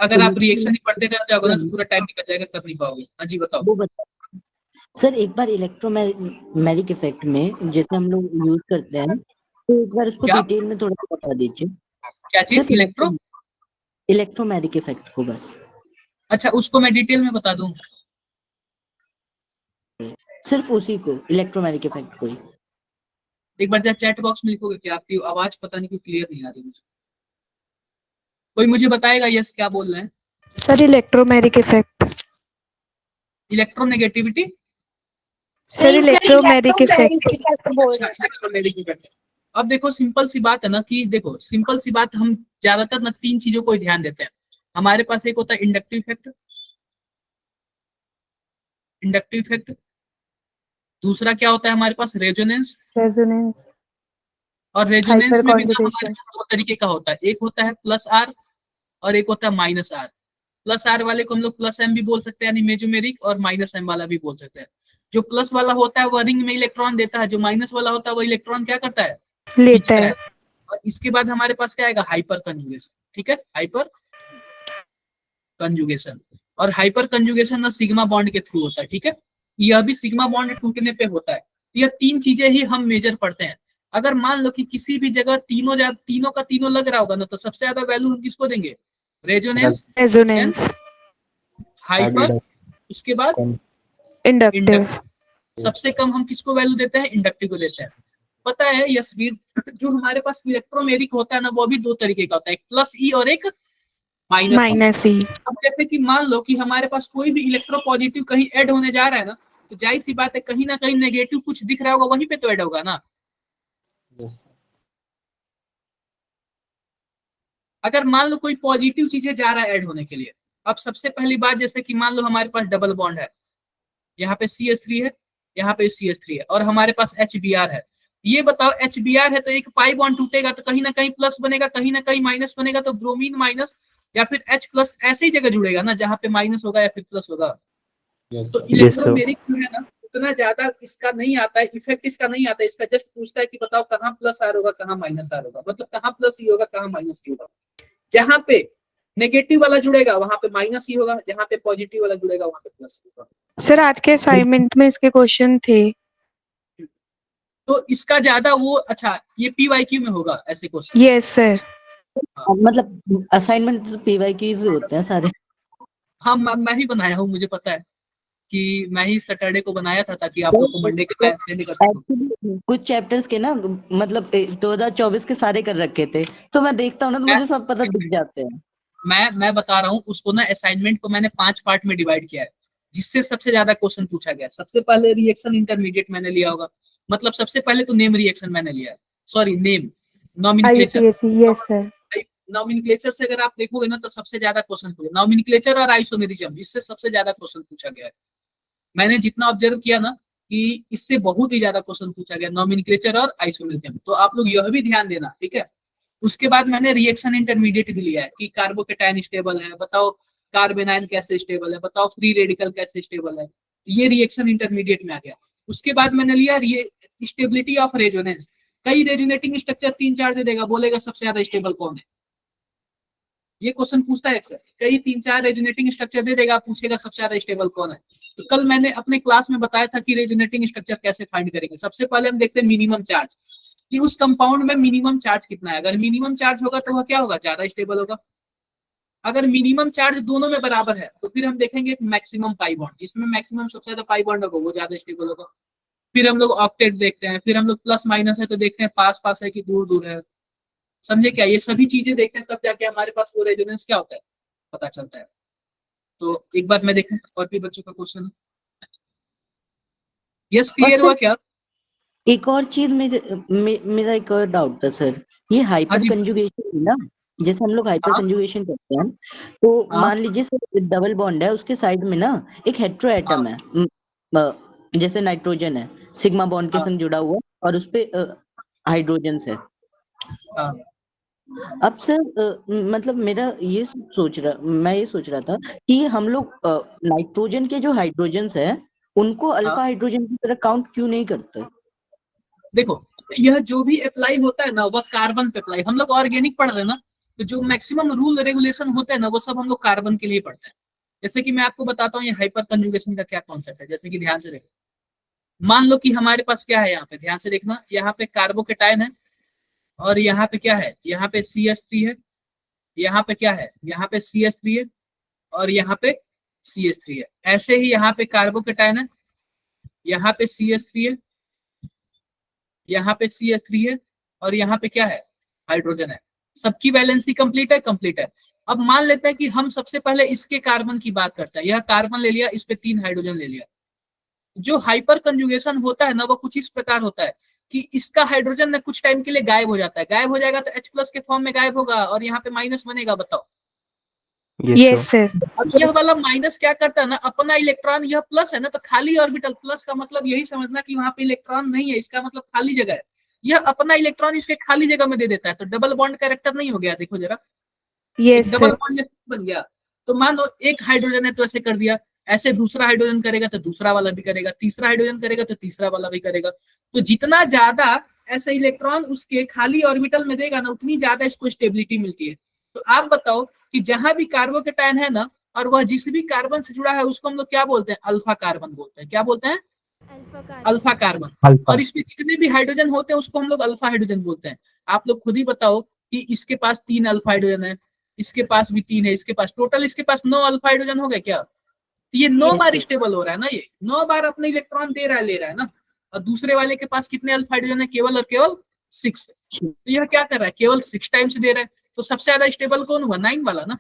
अगर आप रिएक्शन ही पढ़ते रह जाओगे ना तो पूरा टाइम निकल जाएगा, कर नहीं पाओगे। हाँ जी बताओ। वो बता सर, एक बार इलेक्ट्रोमैग्नेटिक इफेक्ट में जैसे हम लोग यूज करते हैं, तो एक बार उसको क्या? डिटेल में थोड़ा सा बता दीजिए क्या चीज? सर। इलेक्ट्रो? इलेक्ट्रोमैग्नेटिक इफेक्ट को बस। अच्छा, उसको मैं डिटेल में बता दूं? सिर्फ उसी को, इलेक्ट्रोमैग्नेटिक इफेक्ट को ही। एक बार जब चैट बॉक्स में लिखोगे कि आपकी आवाज पता नहीं क्यों क्लियर नहीं आ रही मुझे। कोई मुझे बताएगा यस क्या बोल रहे हैं? Sir electromagnetic effect. Electronegativity? Sir electromagnetic effect. अच्छा, इलेक्ट्रोमैग्नेटिक इफेक्ट। अब देखो सिंपल सी बात है ना, कि देखो सिंपल सी बात, हम ज्यादातर ना 3 चीजों को ही ध्यान देते हैं। हमारे पास एक होता है इंडक्टिव इफेक्ट, इंडक्टिव इफेक्ट। दूसरा क्या होता है हमारे पास? रेजोनेंस। रेजोनेंस। और रेजोनेंस हाइपर में भी ना कॉन्जुगेशन। हमारे पास 2 तरीके का होता है। एक होता है प्लस आर और एक होता है माइनस आर। प्लस आर वाले को हम लोग प्लस एम भी बोल सकते हैं, यानी मेजोमेरिक, और माइनस एम वाला भी बोल सकते हैं। जो प्लस वाला होता है वह रिंग में इलेक्ट्रॉन देता है, जो माइनस वाला होता है वो इलेक्ट्रॉन क्या करता है, लेता खींचता है। है। और इसके बाद हमारे पास क्या आएगा, हाइपर कंजुगेशन। ठीक है, हाइपर कंजुगेशन। और हाइपर कंजुगेशन ना सिग्मा बॉन्ड के थ्रू होता है। ठीक है, यह भी सिग्मा बॉन्ड टूटने पे होता है। यह 3 चीजें ही हम मेजर पढ़ते हैं। अगर मान लो कि किसी भी जगह तीनों का तीनों लग रहा होगा ना, तो सबसे ज्यादा वैल्यू हम किसको देंगे, रेजोनेंस, रेजोनेंस। हाइपर, उसके बाद इंडक्टिव। इंडक्टिव। सबसे कम हम किसको वैल्यू देते हैं, इंडक्टिव को देते हैं। पता है यशवीर, जो हमारे पास इलेक्ट्रोमेरिक होता है ना, वो भी 2 तरीके का होता है, एक प्लस ई और एक माइनस। माइनस ई। अब जैसे कि मान लो कि हमारे पास कोई भी इलेक्ट्रो पॉजिटिव कहीं ऐड होने जा रहा है ना, तो जाहिर सी बात है कहीं ना कहीं नेगेटिव कुछ दिख रहा होगा, वहीं पे तो ऐड होगा ना। अगर मान लो कोई पॉजिटिव चीजें जा रहा है ऐड होने के लिए, अब सबसे पहली बात, जैसे कि मान लो हमारे पास डबल बॉन्ड है, यहाँ पे CH3 है, यहाँ पे CH3 है, और हमारे पास HBr है। ये बताओ HBr है तो एक पाई बॉन्ड टूटेगा तो कहीं ना कहीं प्लस बनेगा, कहीं ना कहीं माइनस बनेगा। तो ब्रोमीन माइनस या फिर H प्लस ऐसे ही जगह जुड़ेगा ना, जहाँ पे माइनस होगा या फिर प्लस होगा। तो इलेक्ट्रोमेरिक जो है ना, उतना ज्यादा इसका नहीं आता है, इफेक्ट इसका नहीं आता है। इसका जस्ट पूछता है कि बताओ कहाँ प्लस आर होगा, कहाँ माइनस आर होगा, मतलब कहाँ प्लस ई होगा, कहाँ माइनस ई होगा। जहाँ पे नेगेटिव वाला जुड़ेगा वहां पे माइनस ही होगा, जहाँ पे पॉजिटिव वाला जुड़ेगा वहां पे प्लस होगा। सर आज के असाइनमेंट में इसके क्वेश्चन थे। तो इसका ज्यादा वो, अच्छा ये PYQ में होगा ऐसे क्वेश्चन। Yes, sir. मतलब असाइनमेंट तो PYQs होते हैं सारे। हाँ मैं ही बनाया हूँ, मुझे पता है कि मैं ही सैटरडे को बनाया था ताकि आप लोग को मंडे के टाइम सेंड कर सकूं। एक्चुअली कुछ चैप्टर्स के ना मतलब 2024 के सारे कर रखे थे, तो मैं देखता हूँ ना तो मुझे सब पता दिख जाते हैं। मैं बता रहा हूँ उसको ना, असाइनमेंट को मैंने 5 पार्ट में डिवाइड किया है, जिससे सबसे ज्यादा क्वेश्चन पूछा गया। सबसे पहले रिएक्शन इंटरमीडिएट मैंने लिया होगा, मतलब सबसे पहले तो नेम रिएक्शन मैंने लिया है, sorry name nomenclature. IUPAC. Yes, sir. Nomenclature से अगर आप देखोगे ना तो सबसे ज्यादा क्वेश्चन पूछा, नॉमेनक्लेचर और आइसोमेरिज्म, इससे सबसे ज्यादा क्वेश्चन पूछा गया है। मैंने जितना ऑब्जर्व किया ना कि इससे बहुत ही ज्यादा क्वेश्चन पूछा गया, नॉमेनक्लेचर और आइसोमेरिज्म। तो आप लोग यह भी ध्यान देना, ठीक है। उसके बाद मैंने रिएक्शन इंटरमीडिएट भी लिया है कि कार्बोकेटाइन स्टेबल है, बताओ कार्बेनाइन कैसे स्टेबल है, बताओ फ्री रेडिकल कैसे स्टेबल है, ये रिएक्शन इंटरमीडिएट में आ गया। उसके बाद मैंने लिया स्टेबिलिटी ऑफ रेजोनेंस। कई रेजोनेटिंग स्ट्रक्चर 3-4 दे देगा, बोलेगा सबसे ज्यादा स्टेबल कौन है, ये क्वेश्चन पूछता है अक्सर। कई 3-4 रेजोनेटिंग स्ट्रक्चर दे देगा, पूछेगा सबसे ज्यादा स्टेबल कौन है। तो कल मैंने अपने क्लास में बताया था कि रेजोनेटिंग स्ट्रक्चर कैसे फाइंड करेंगे। सबसे पहले हम देखते हैं मिनिमम चार्ज, कि उस कंपाउंड में मिनिमम चार्ज कितना है। अगर मिनिमम चार्ज होगा तो वह क्या होगा, ज्यादा स्टेबल होगा। अगर मिनिमम चार्ज दोनों में बराबर है तो फिर हम देखेंगे मैक्सिमम पाई बॉन्ड, जिसमें मैक्सिमम सबसे ज्यादा पाई बॉन्ड होगा वो ज्यादा स्टेबल होगा। फिर हम लोग ऑक्टेट देखते हैं, फिर हम लोग प्लस माइनस है तो देखते हैं पास पास है कि दूर दूर है, समझे क्या। ये सभी चीजें देखते हैं तब जाके हमारे पास वो रेजोनेंस क्या होता है पता चलता है। तो एक बार मैं देखूं और भी बच्चों का क्वेश्चन है। यस क्लियर हुआ क्या? एक और चीज मेरा एक और डाउट था सर, ये हाइपर कंजुगेशन है ना, जैसे हम लोग हाइपर कंजुगेशन करते हैं तो मान लीजिए सर डबल बॉन्ड है, उसके साइड में ना एक हेट्रो एटम है, जैसे नाइट्रोजन है, सिग्मा बॉन्ड के संग जुड़ा हुआ और उसपे हाइड्रोजन है। अब सर मतलब मैं ये सोच रहा था कि हम लोग नाइट्रोजन के जो हाइड्रोजन्स है उनको अल्फा हाइड्रोजन की तरह काउंट क्यों नहीं करते? देखो यह जो भी अप्लाई होता है ना वह कार्बन पे अप्लाई, हम लोग ऑर्गेनिक पढ़ रहे हैं ना, तो जो मैक्सिमम रूल रेगुलेशन होते हैं ना वो सब हम लोग कार्बन के लिए पढ़ते हैं। जैसे कि मैं आपको बताता हूँ ये हाइपर कंजुगेशन का क्या कॉन्सेप्ट है। जैसे कि ध्यान से देखो, मान लो कि हमारे पास क्या है, यहाँ पे ध्यान से देखना, यहाँ पे कार्बोकेटाइन है और यहाँ पे क्या है, यहाँ पे CH3 है, यहाँ पे क्या है, यहाँ पे CH3 है और यहाँ पे CH3 है। ऐसे ही यहाँ पे कार्बोकेटाइन है, यहाँ पे CH3 है, यहाँ पे CH3 है और यहाँ पे क्या है, हाइड्रोजन है। सबकी वैलेंसी कंप्लीट है, कंप्लीट है। अब मान लेते हैं कि हम सबसे पहले इसके कार्बन की बात करते हैं, यह कार्बन ले लिया, इस पे 3 हाइड्रोजन ले लिया। जो हाइपर कंजुगेशन होता है ना वो कुछ इस प्रकार होता है कि इसका हाइड्रोजन ना कुछ टाइम के लिए गायब हो जाता है, गायब हो जाएगा तो H+ के फॉर्म में गायब होगा और यहाँ पे माइनस बनेगा। बताओ Yes, sir. अब यह वाला माइनस क्या करता है ना, अपना इलेक्ट्रॉन, यह प्लस है ना तो खाली ऑर्बिटल, प्लस का मतलब यही समझना कि वहां पे इलेक्ट्रॉन नहीं है, इसका मतलब खाली जगह है। यह अपना इलेक्ट्रॉन इसके खाली जगह में दे देता है, तो डबल बॉन्ड कैरेक्टर नहीं हो गया। देखो जरा, Yes, डबल sir. बॉन्ड बन गया। तो मान लो एक हाइड्रोजन है तो ऐसे कर दिया, ऐसे दूसरा हाइड्रोजन करेगा तो दूसरा वाला भी करेगा, तीसरा हाइड्रोजन करेगा तो तीसरा वाला भी करेगा। तो जितना ज्यादा ऐसे इलेक्ट्रॉन उसके खाली ऑर्बिटल में देगा ना उतनी ज्यादा इसको स्टेबिलिटी मिलती है। तो आप बताओ कि जहां भी कार्बोकेटाइन है ना और वह जिस भी कार्बन से जुड़ा है उसको हम लोग क्या बोलते हैं, अल्फा कार्बन बोलते हैं। क्या बोलते हैं? Alpha carbon. और इसमें जितने भी हाइड्रोजन होते हैं उसको हम लोग अल्फा हाइड्रोजन बोलते हैं। आप लोग खुद ही बताओ कि इसके पास 3 अल्फा हाइड्रोजन है, इसके पास भी 3 है, इसके पास टोटल इसके पास 9 अल्फा हाइड्रोजन हो गए क्या? तो ये 9 बार स्टेबल हो रहा है ना, ये 9 बार अपने इलेक्ट्रॉन दे रहा है, ले रहा है ना। और दूसरे वाले के पास कितने अल्फा हाइड्रोजन है, केवल और केवल 6। तो यह क्या कर रहा है, केवल 6 टाइम्स दे रहा है। तो सबसे ज्यादा स्टेबल कौन हुआ, 9 वाला ना।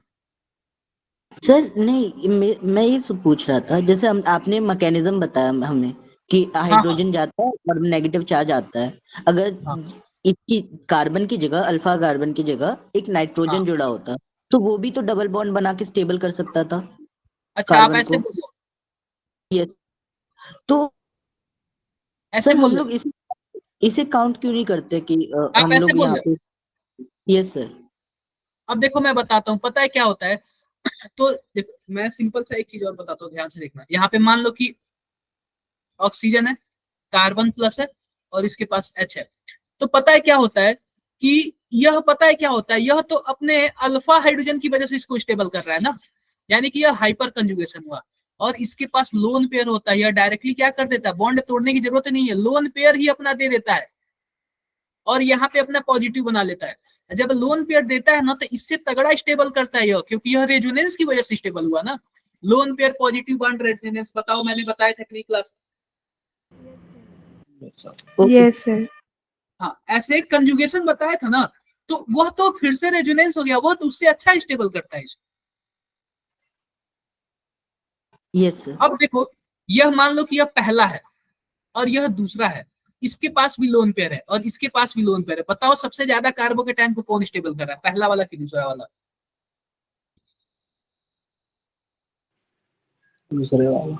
सर नहीं, मैं ये पूछ रहा था, जैसे आपने मैकेनिज्म बताया हमें कि हाइड्रोजन जाता है और नेगेटिव चार्ज आता है। अगर इसकी कार्बन की जगह, अल्फा कार्बन की जगह एक नाइट्रोजन जुड़ा होता तो वो भी तो डबल बॉन्ड बना के स्टेबल कर सकता था। अच्छा आप ऐसे बोलो, यस। तो ऐसे सर हम बोल लोग इसे काउंट क्यों नहीं करते कि आप हम ऐसे लोग बोल यहाँ रहे पे? Yes sir. अब देखो मैं बताता हूँ, पता है क्या होता है। तो देखो मैं सिंपल सा एक चीज और बताता हूँ, ध्यान से देखना। यहाँ पे मान लो कि ऑक्सीजन है, कार्बन प्लस है और इसके पास H है। तो पता है क्या होता है कि यह, पता है क्या होता है, यह तो अपने अल्फा हाइड्रोजन की वजह से इसको स्टेबल कर रहा है ना, यानी कि यह हाइपर कंजुगेशन हुआ। और इसके पास लोन पेयर होता है, यह डायरेक्टली क्या कर देता है, बॉन्ड तोड़ने की जरूरत नहीं है, लोन पेयर ही अपना दे देता है और यहाँ पे अपना पॉजिटिव बना लेता है। जब लोन पेयर देता है ना तो इससे तगड़ा स्टेबल करता है यह, क्योंकि यह रेजोनेंस की वजह से स्टेबल हुआ ना। Lone pair positive bond resonance, बताओ, मैंने बताया था अगली क्लास। Yes, sir. हाँ, ऐसे एक कंजुगेशन बताया था ना, तो वह तो फिर से रेजोनेंस हो गया, वह तो उससे अच्छा स्टेबल करता है इसको। Yes sir. अब देखो, यह मान लो कि यह पहला है और यह दूसरा है, इसके पास भी लोन पेयर है और इसके पास भी लोन पेयर है। बताओ सबसे ज्यादा कार्बोकेटाइन को कौन स्टेबल कर रहा है, पहला वाला कि दूसरा वाला? दूसरे वाला।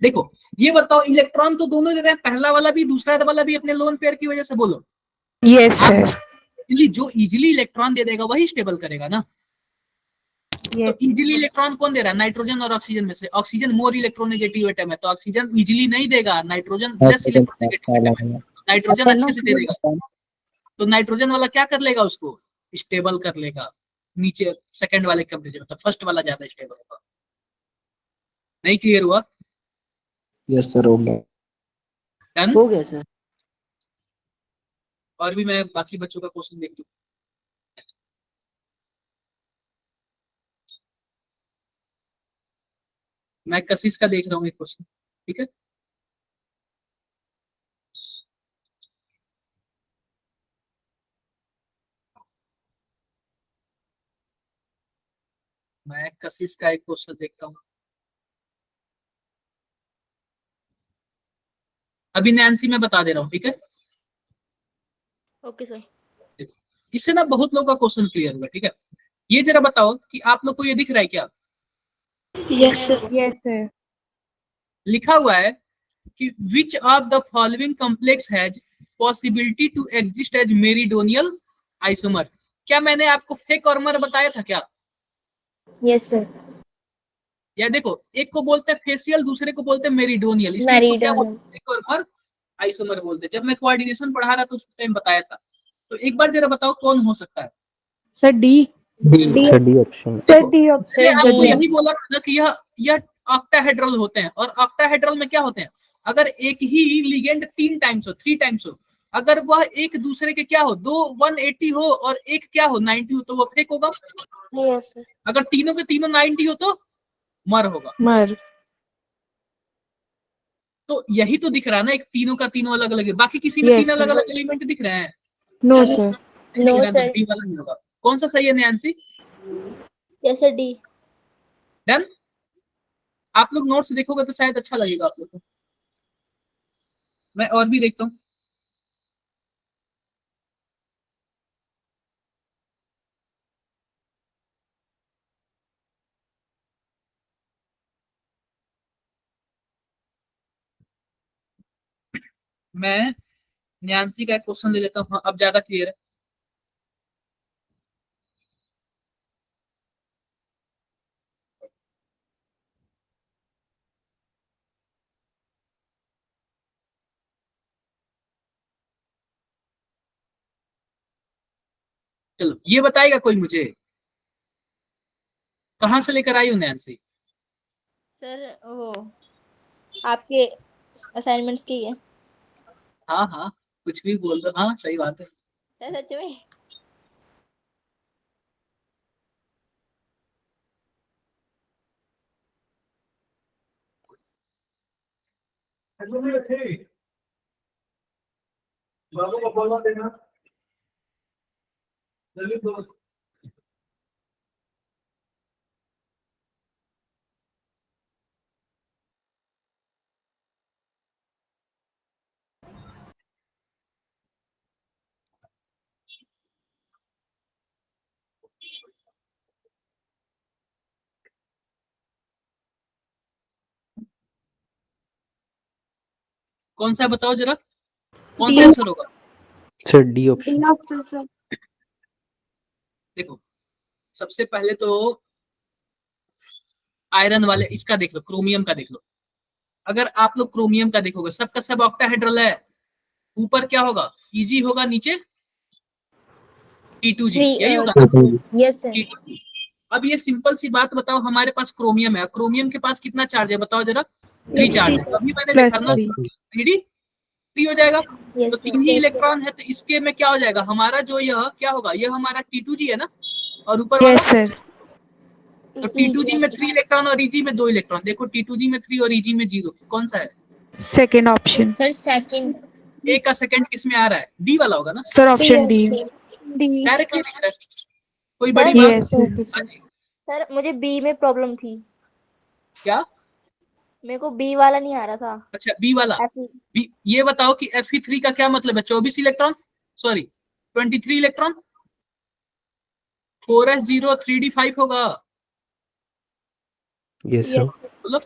देखो ये बताओ, इलेक्ट्रॉन तो दोनों दे रहे हैं, पहला वाला भी दूसरा वाला भी, अपने लोन पेयर की वजह से। बोलो Yes, sir. जो इजीली इलेक्ट्रॉन दे देगा वही स्टेबल करेगा ना। Yes. तो इजीली इलेक्ट्रॉन कौन दे रहा है, नाइट्रोजन और ऑक्सीजन में से। ऑक्सीजन मोर इलेक्ट्रोनेगेटिव एटम है, तो ऑक्सीजन इजीली नहीं देगा, नाइट्रोजन लेस इलेक्ट्रोनेगेटिव एटम है, नाइट्रोजन अच्छे से दे देगा। तो नाइट्रोजन वाला क्या कर लेगा, उसको स्टेबल कर लेगा नीचे सेकंड वाले कंपेरिजन, तो फर्स्ट वाला ज्यादा स्टेबल होगा। नहीं क्लियर हुआ? यस सर, हो गया। डन। हो गया सर। और भी मैं बाकी बच्चों का क्वेश्चन देख लूं। मैं कशिश का देख रहा हूँ एक क्वेश्चन, ठीक है। मैं कशिश का एक क्वेश्चन देखता हूँ। अभी नैन्सी मैं बता दे रहा हूँ, ठीक है। Okay sir. इससे ना बहुत लोगों का क्वेश्चन क्लियर हुआ, ठीक है। ये जरा बताओ कि आप लोग को ये दिख रहा है क्या, Yes, sir. Yes, sir. लिखा हुआ है कि which of the following complex has possibility to exist as meridional isomer. क्या मैंने आपको फेकॉर्मर बताया था क्या? Yes, sir. या देखो, एक को बोलते हैं फेशियल, दूसरे को बोलते हैं मेरिडोनियल, इसलिए इसको क्या बोलते हैं, फेकॉर्मर आइसोमर बोलते हैं। जब मैं कोऑर्डिनेशन पढ़ा रहा था उस टाइम बताया था। तो एक बार जरा बताओ कौन हो सकता है। Sir, D. Sir D option. Sir, D option. मैंने आपको D। यही बोला था ना कि यह ऑक्टाहेड्रल होते हैं, और ऑक्टाहेड्रल में क्या होते हैं, अगर एक ही लिगेंड 3 टाइम्स हो, 3 टाइम्स हो, अगर वह एक दूसरे के क्या हो, 2 180 हो और एक क्या हो 90 हो, तो वह फेक होगा। Yes, sir. अगर तीनों के तीनों 90 हो तो मर होगा। Mar. तो यही तो दिख रहा है ना, एक तीनों का तीनों अलग अलग है, बाकी किसी में Yes, 3 sir. अलग अलग एलिमेंट दिख रहे हैं। No, sir. नहीं No, दिख रहा है, sir. तो D वाला नहीं होगा। कौन सा सही है Nancy? Yes, sir. D. Done. आप लोग नोट्स देखोगे तो शायद अच्छा लगेगा आप लोग को। मैं और भी देखता हूँ। मैं नैन्सी का एक क्वेश्चन ले लेता हूँ। हाँ, अब ज्यादा क्लियर है। चलो, ये बताएगा कोई मुझे, कहाँ से लेकर आई हो नैन्सी? सर वो आपके असाइनमेंट्स की है। हाँ हाँ, कुछ भी बोल दो। हाँ सही बात है। सर सच में। बाबू को बोलना देना जल्दी दो। कौन सा बताओ जरा, कौन सा आंसर होगा? Sir D option. D option, sir. देखो, सबसे पहले तो आयरन वाले इसका देख लो, क्रोमियम का देख लो। अगर आप लोग क्रोमियम का देखोगे, सबका सब ऑक्टाहेड्रल है। ऊपर क्या होगा, Eg होगा, नीचे T2G, यही होगा। Yes, sir. T2G। अब ये सिंपल सी बात बताओ, हमारे पास क्रोमियम है, क्रोमियम के पास कितना चार्ज है बताओ जरा? 3 चार्ज है। तो अभी मैंने प्लस लिखा ना 3 3D 3 हो जाएगा। Yes, तो sir. 3 ही इलेक्ट्रॉन है, तो इसके में क्या हो जाएगा हमारा, जो यह क्या होगा, यह हमारा T2G है ना, और ऊपर वाला यस सर तो T2G में 3 इलेक्ट्रॉन और Eg में 2 इलेक्ट्रॉन। देखो T2G में 3 और Eg में 0, कौन सा है? Second option Sir, second. ए का सेकंड किस में आ रहा है? डी वाला होगा ना, sir option D Yes, sir. D. Directly दिख रहा है, कोई Sir, बड़ी बात यस नहीं। Okay, हाँ sir. जी, सर मुझे बी में प्रॉब्लम थी, क्या? मेरे को बी वाला नहीं आ रहा था। अच्छा बी वाला। F- बी, ये बताओ कि Fe3 का क्या मतलब है? 24 electron, sorry 23 electron, 4s0 3d5 होगा। Yes sir. बोलो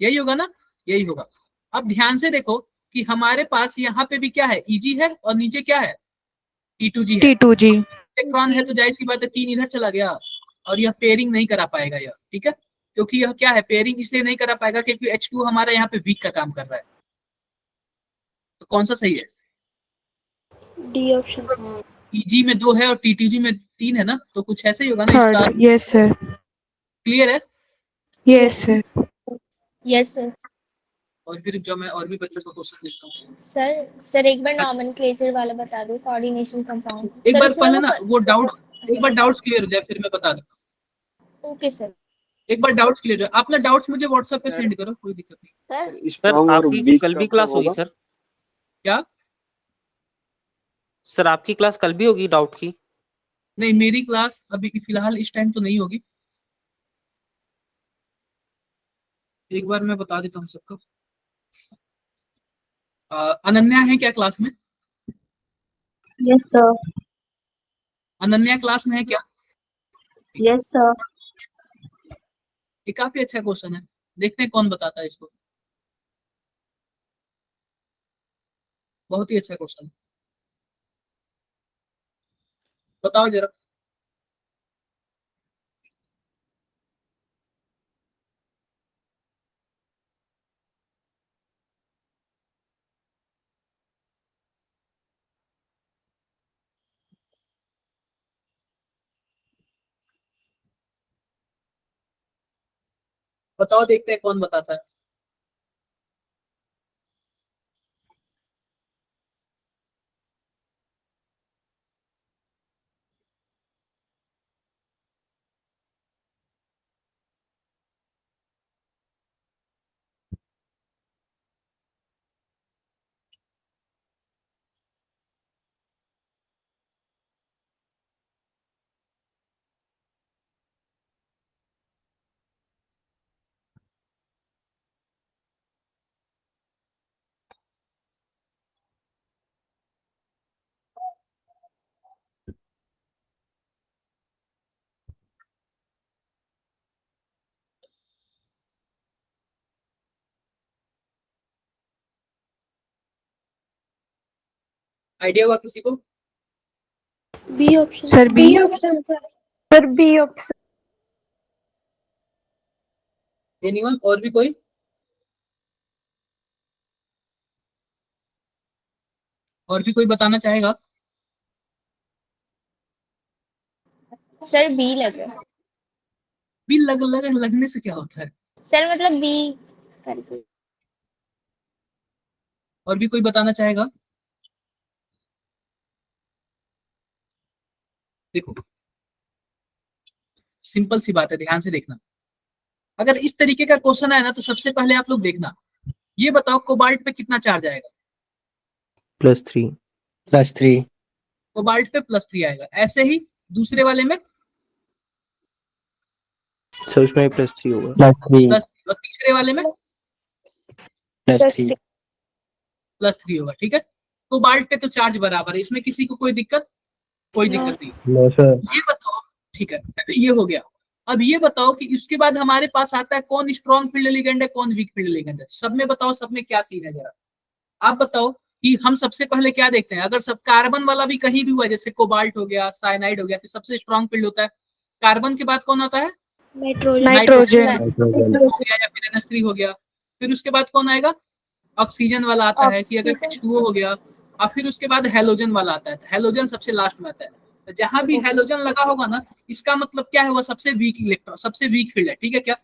यही होगा ना, यही होगा। अब ध्यान से देखो कि हमारे पास यहाँ पे भी क्या है, Eg है और नीचे क्या है, T2G है। T2G इलेक्ट्रॉन है तो जाहिर सी बात है 3 इधर चला गया, और यह पेयरिंग नहीं करा पाएगा यह, ठीक है, क्योंकि यह क्या है, पेयरिंग इसलिए नहीं करा पाएगा क्योंकि H2 हमारा यहाँ पे वीक का काम कर रहा है। तो कौन सा सही है? D option. Eg में 2 है और T2G में 3 है ना, तो कुछ ऐसे ही होगा ना इसका। थर्ड यस सर क्लियर है? Yes sir Yes, sir. और फिर जो मैं और भी बच्चों को क्वेश्चन देखता हूँ, सर एक बार नॉमेनक्लेचर वाला बता दो, कोऑर्डिनेशन कंपाउंड। एक सर बार उसमें पहले वो ना वो डाउट्स, एक बार डाउट्स क्लियर हो जाए फिर मैं बता दूँ। Okay sir. एक बार डाउट्स क्लियर हो जाए, आप ना डाउट्स मुझे व्हाट्सएप पे सेंड करो, कोई दिक्कत नहीं। सर सर आपकी कल भी क्लास होगी सर? क्या? सर आपकी क्लास कल भी होगी डाउट की? नहीं, मेरी क्लास अभी फिलहाल इस टाइम तो नहीं होगी। एक बार मैं बता देता हूँ सबको। अनन्या है क्या क्लास में? Yes sir. अनन्या क्लास में है क्या? Yes sir. ये काफी अच्छा क्वेश्चन है, देखते हैं कौन बताता है इसको। बहुत ही अच्छा क्वेश्चन, बताओ जरा। बताओ, देखते हैं कौन बताता है। आइडिया हुआ किसी को? B option. Sir B option sir. Sir B option anyone? और भी कोई? और भी कोई बताना चाहेगा? सर बी लग रहा है। भी लगने से क्या होता है? सर मतलब बी करके। और भी कोई बताना चाहेगा? देखो सिंपल सी बात है, ध्यान से देखना। अगर इस तरीके का क्वेश्चन आए ना तो सबसे पहले आप लोग देखना, ये बताओ कोबाल्ट पे कितना चार्ज आएगा? +3 कोबाल्ट पे +3 आएगा। ऐसे ही दूसरे वाले में सर उसमें +3 होगा। प्लस, और तीसरे वाले में +3 होगा। ठीक है, कोबाल्ट पे तो चार्ज बराबर है, इसमें किसी को कोई दिक्कत? कोई दिक्कत नहीं। No sir. ये बताओ, ठीक है, ये हो गया। अब ये बताओ कि इसके बाद हमारे पास आता है कौन स्ट्रॉन्ग फील्ड लिगेंड है, कौन वीक फील्ड लिगेंड है। सब में बताओ, सब में क्या सीन है जरा आप बताओ। कि हम सबसे पहले क्या देखते हैं, अगर सब कार्बन वाला भी कहीं भी हुआ, जैसे कोबाल्ट हो गया, साइनाइड हो गया, तो सबसे स्ट्रॉन्ग फील्ड होता है। कार्बन के बाद कौन आता है? नाइट्रोजन हो गया या फिर NH3 हो गया। फिर उसके बाद कौन आएगा? ऑक्सीजन वाला आता है, कि अगर ऑक्सीजन। H2O हो गया। और फिर उसके बाद हेलोजन वाला आता है, हेलोजन सबसे लास्ट में आता है। तो जहां भी हैलोजन लगा होगा ना, इसका मतलब क्या है, वो सबसे वीक इलेक्ट्रॉन, सबसे वीक फील्ड है, ठीक है क्या?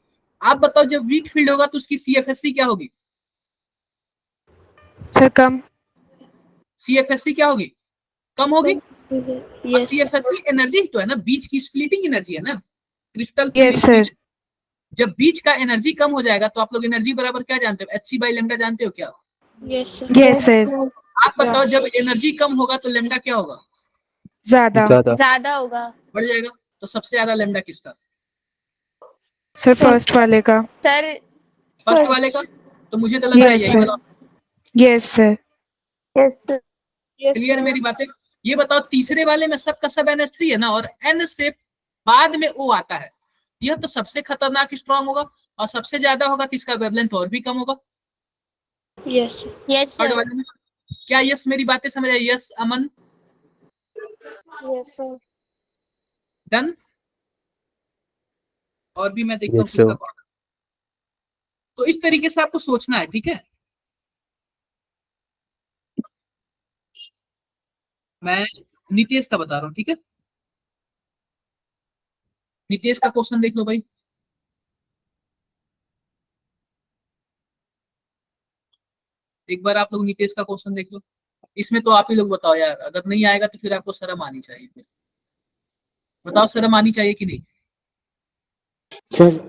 आप बताओ जब वीक फील्ड होगा तो उसकी CFSC क्या होगी? सर कम। CFSC क्या होगी? कम होगी। और यस CFSC एनर्जी तो है ना, बीच की स्प्लिटिंग एनर्जी है ना, क्रिस्टल यस सर। जब बीच का एनर्जी कम हो जाएगा तो आप लोग एनर्जी बराबर क्या जानते हो? hc/λ जानते हो क्या? Yes sir yes sir. आप बताओ जब एनर्जी कम होगा तो लैम्डा क्या होगा? ज्यादा। ज्यादा होगा। बढ़ जाएगा। तो सबसे ज्यादा लैम्डा किसका? सर फर्स्ट वाले का। सर फर्स्ट वाले का। तो मुझे तो लग रहा है Yes, यही sir. वाला। Yes sir. Yes sir yes clear मेरी बातें? ये बताओ तीसरे वाले में सबका सब NH3 है ना, और N से बाद में O आता है, यह तो सबसे खतरनाक स्ट्रांग होगा, और सबसे ज्यादा होगा तो इसका वेवलेंथ और भी कम होगा। Yes yes third sir. वाले में क्या यस मेरी बातें समझ आई? Yes Aman? Yes sir done. और भी मैं देखता हूँ Yes, किसका sir. कौन है। तो इस तरीके से आपको सोचना है, ठीक है? मैं नितेश का बता रहा हूँ, ठीक है? नितेश का क्वेश्चन देख लो भाई। एक बार आप लोग नितेश का क्वेश्चन देख लो। इसमें तो आप ही लोग बताओ यार, अगर नहीं आएगा तो फिर आपको शर्म आनी चाहिए। फिर बताओ शर्म आनी चाहिए कि नहीं? सर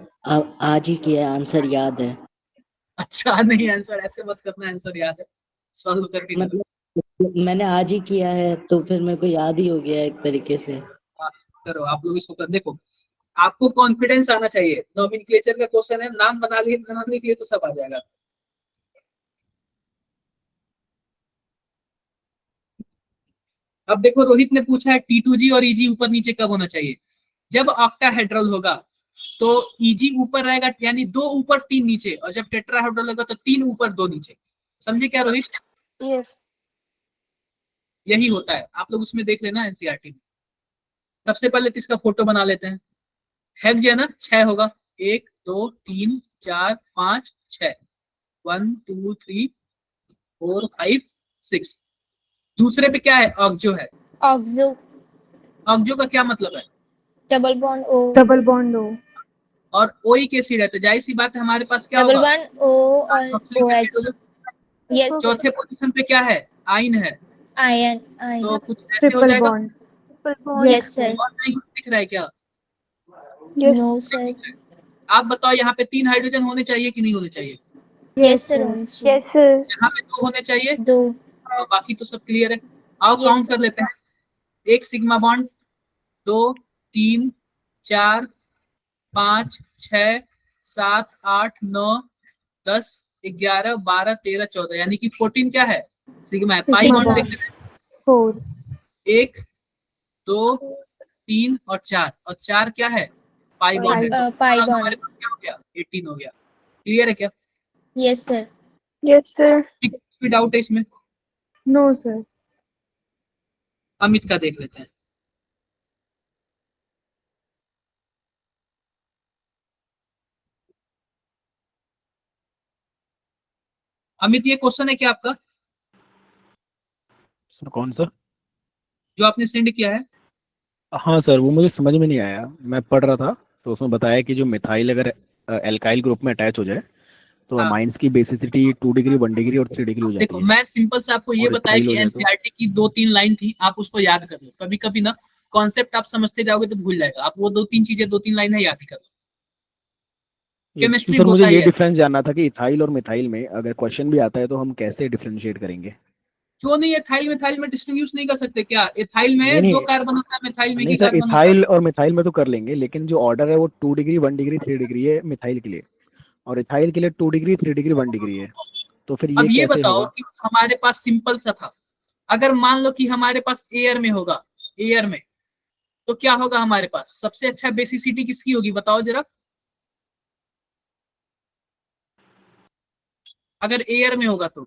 आज ही किया है, आंसर याद है। अच्छा नहीं, आंसर ऐसे मत करना, आंसर याद है, सॉल्व करके करो। मतलब मैंने आज ही किया है तो फिर मेरे को याद ही हो गया एक तरीके से। हाँ, करो आप लोग इसको कर। देखो आपको कॉन्फिडेंस आना चाहिए। नॉमेनक्लेचर का क्वेश्चन है, नाम बना लिए, नाम लिख लिए तो सब आ जाएगा। अब देखो रोहित ने पूछा है T2G और EG ऊपर नीचे कब होना चाहिए? जब ऑक्टाहेड्रल होगा तो EG ऊपर रहेगा, यानी 2 ऊपर 3 नीचे, और जब टेट्राहेड्रल होगा तो 3 ऊपर 2 नीचे। समझे क्या रोहित? यस यही होता है, आप लोग उसमें देख लेना NCERT में। सबसे पहले तो इसका फोटो बना लेते हैं। हेड जो है ना 6 होगा, 1 2 3 4 5 6, 1 2 3 4 5 6। दूसरे पे क्या है? ऑक्जो है। ऑक्सो। ऑक्जो का क्या मतलब है? Double bond O. Double bond लो। और ओइक एसिड है, तो जाहिर सी बात है हमारे पास क्या डबल होगा? बॉन्ड ओ और कार्बोक्सिलिक एसिड OH। होगा। Yes sir. चौथे पोजीशन पे क्या है? आइन है। आयन तो आयन। कुछ ऐसे हो ट्रिपल जाएगा। बॉन्ड। Yes sir. और नहीं कुछ दिख रहा है क्या? No sir. आप बताओ यहाँ पे 3 हाइड्रोजन होने चाहिए कि नहीं होने चाहिए? Yes sir. यस सर यहाँ पे 2 होने चाहिए, 2। और बाकी तो सब क्लियर है। आओ Yes, काउंट sir. कर लेते हैं। 1 सिग्मा बॉन्ड, 2 3 4 5 6 7 8 9 10 11 12 13 14, यानी कि 14 क्या है? सिग्मा है। पाई Sigma बॉन्ड bond. देख लेते हैं। 4। 1 2 3 और 4, और 4 क्या है? पाई बॉन्ड है। तो Pi हमारे bond. पास क्या हो गया? 18 हो गया। क्लियर है क्या? Yes, sir. यस सर कोई डाउट है इसमें? No sir. अमित का देख लेते हैं। अमित ये क्वेश्चन है क्या आपका, सर कौन सा? जो आपने सेंड किया है? हाँ सर, वो मुझे समझ में नहीं आया, मैं पढ़ रहा था तो उसमें बताया कि जो मिथाइल अगर एल्काइल ग्रुप में अटैच हो जाए तो हाँ। अमाइंस की बेसिसिटी 2 डिग्री 1 डिग्री और 3 डिग्री हो जाती देखो है। मैं सिंपल से आपको ये और बताया इथाइल कि हो जाए तो एनसीईआरटी की 2-3 लाइन थी, आप उसको याद कर लो। कभी कभी ना कॉन्सेप्ट आप समझते जाओगे तो भूल जाएगा, आप वो 2-3 चीजें 2-3 लाइन है याद ही कर लो। तो केमिस्ट्री सर मुझे होता ही ये है। डिफरेंस जानना था कि इथाइल और मिथाइल में अगर क्वेश्चन भी आता है तो हम कैसे डिफरेंशिएट करेंगे? क्यों नहीं? एथाइल मिथाइल में डिस्टिंग्विश नहीं कर सकते क्या? एथाइल नहीं में नहीं 2 कार्बन होता है, मिथाइल में एक नहीं ही सर, कार्बन होता है। इथाइल और मिथाइल में तो कर लेंगे, लेकिन जो ऑर्डर है वो 2 डिग्री 1 डिग्री 3 डिग्री है मिथाइल के लिए, और इथाइल के लिए 2 डिग्री 3 डिग्री 1 डिग्री है। तो फिर अब ये ये कैसे बताओ होगा? कि हमारे पास सिंपल सा था, अगर मान लो कि हमारे पास एयर में होगा, एयर में, तो क्या होगा हमारे पास? सबसे अच्छा बेसिसिटी किसकी होगी बताओ जरा। अगर एयर में होगा तो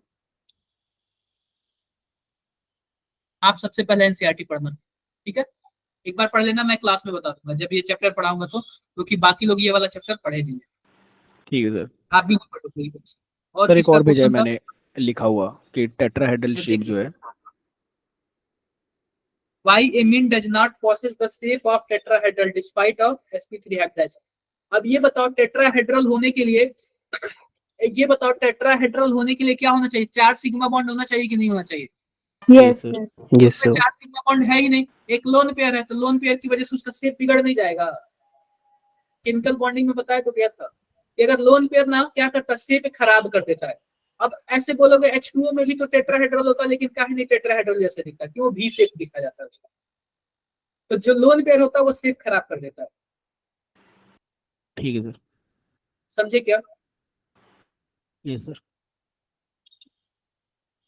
आप सबसे पहले एनसीईआरटी पढ़ना, ठीक है? एक बार पढ़ लेना, मैं क्लास में बता दूंगा जब ये चैप्टर पढ़ाऊंगा तो, क्योंकि बाकी लोग ये वाला चैप्टर पढ़े नहीं है। ठीक है सर। आप भी नहीं पढ़ोगे। और सर एक किसका और भेजा है क्वेश्चन था? मैंने लिखा हुआ कि टेट्राहेड्रल शेप देखिए जो है Why amine does not possess the shape of tetrahedral despite of sp3 haploids? अब ये बताओ टेट्राहेड्रल होने के लिए क्या होना चाहिए? 4 सिग्मा बॉन्ड होना चाहिए कि नहीं होना चाहिए? Yes, sir. sir. Yes, उसमें 4 सिग्मा बॉन्ड है ही नहीं, एक लोन पेयर है, तो लोन पेयर की वजह से उसका शेप बिगड़ नहीं जाएगा। केमिकल बॉन्डिंग में बताया तो गया था कि अगर लोन पेयर ना क्या करता, शेप खराब कर देता है। अब ऐसे बोलोगे H2O में भी तो टेट्राहेड्रल होता है, लेकिन काहे नहीं टेट्राहेड्रल जैसे दिखता, क्यों? वी शेप दिखा जाता है उसका। तो जो लोन पेयर होता है वो शेप खराब कर देता है। ठीक है सर। समझे क्या? Yes sir.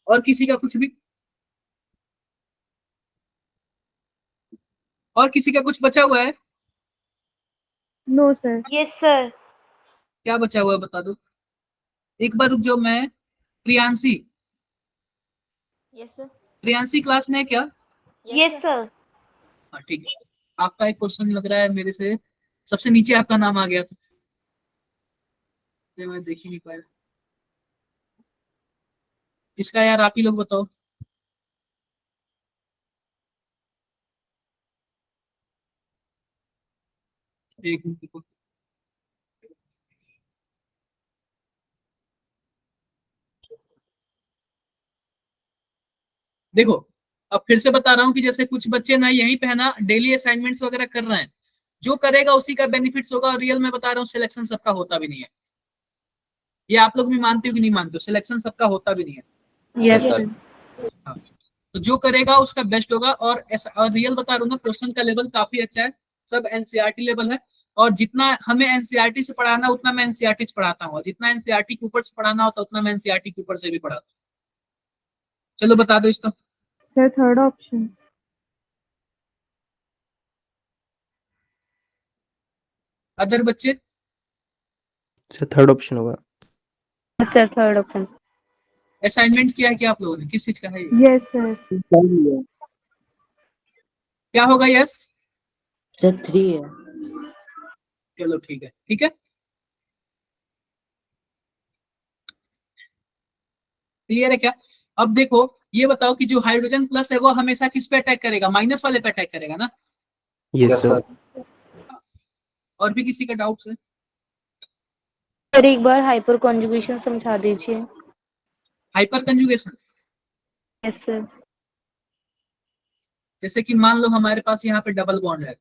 और किसी का कुछ भी? और किसी का कुछ बचा हुआ है? No, sir. Yes sir. क्या बचा हुआ है बता दो। एक बार रुक जाओ। मैं Priyanshi, yes sir. Priyanshi class में है क्या? Yes sir. हाँ ठीक है। आपका एक क्वेश्चन लग रहा है मेरे से सबसे नीचे आपका नाम आ गया था, मैं देख ही नहीं पाया इसका। यार आप ही लोग बताओ। एक मिनट रुको। देखो अब फिर से बता रहा हूँ कि जैसे कुछ बच्चे ना यहीं पे है ना डेली असाइनमेंट्स वगैरह कर रहे हैं, जो करेगा उसी का बेनिफिट्स होगा। और रियल में बता रहा हूँ सिलेक्शन सबका होता भी नहीं है। ये आप लोग भी मानते हो कि नहीं मानते हो? सिलेक्शन सबका होता भी नहीं है। Yes, sir. हाँ। तो जो करेगा उसका बेस्ट होगा। और रियल बता रहा हूँ ना, क्वेश्चन का लेवल काफी अच्छा है, सब एनसीईआरटी लेवल है। और जितना हमें एनसीईआरटी से पढ़ाना उतना मैं एनसीईआरटी से पढ़ाता हूँ, जितना एनसीईआरटी के ऊपर से पढ़ाना होता उतना मैं एनसीईआरटी के ऊपर से भी पढ़ाता हूँ। चलो बता दो इसका। Sir, third option. अदर बच्चे? सर थर्ड ऑप्शन होगा। Yes, sir, third option. Assignment किया है क्या आप लोगों ने? किस चीज का है ये? Yes, sir. क्या होगा? यस सर 3 है। चलो ठीक है, ठीक है, क्लियर है क्या? अब देखो ये बताओ कि जो हाइड्रोजन प्लस है वो हमेशा किस पे अटैक करेगा? माइनस वाले पे अटैक करेगा ना? Yes sir. और भी किसी का डाउट है? सर एक बार हाइपर कॉन्जुगेशन समझा दीजिए। Hyper conjugation yes sir. जैसे कि मान लो हमारे पास यहाँ पे डबल बॉन्ड है,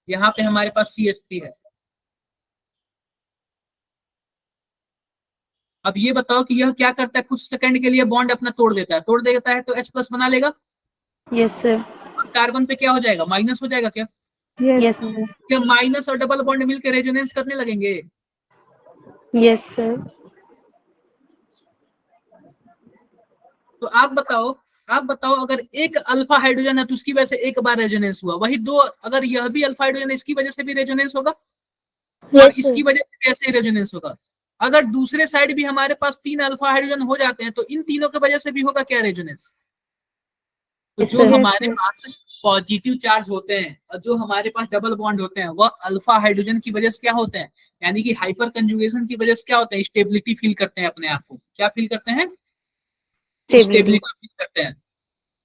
यहाँ पे हमारे पास CH3 है। अब ये बताओ कि यह क्या करता है, कुछ सेकंड के लिए बॉन्ड अपना तोड़ देता है तो H+ बना लेगा। Yes sir. और कार्बन पे क्या हो जाएगा? माइनस हो जाएगा क्या? Yes, yes sir. सर। क्या माइनस और डबल बॉन्ड मिलकर रेजोनेंस करने लगेंगे? Yes sir. तो आप बताओ अगर एक अल्फा हाइड्रोजन है तो उसकी वजह से एक बार रेजोनेंस हुआ, वही दो अगर यह भी अल्फा हाइड्रोजन है इसकी वजह से भी रेजोनेंस होगा, और यस इसकी सर। वजह से भी ऐसे ही रेजोनेंस होगा। अगर दूसरे साइड भी हमारे पास 3 अल्फा हाइड्रोजन हो जाते हैं तो इन तीनों की वजह से भी होगा क्या? रेजोनेंस। तो Yes, जो sir. हमारे Yes, sir. पास पॉजिटिव चार्ज होते हैं और जो हमारे पास डबल बॉन्ड होते हैं वह अल्फा हाइड्रोजन की वजह से क्या होते हैं? यानी कि हाइपर कंजुगेशन की वजह से क्या होते हैं? स्टेबिलिटी फील करते हैं अपने आप को। क्या फील करते हैं? Stability. स्टेबिलिटी फील करते हैं।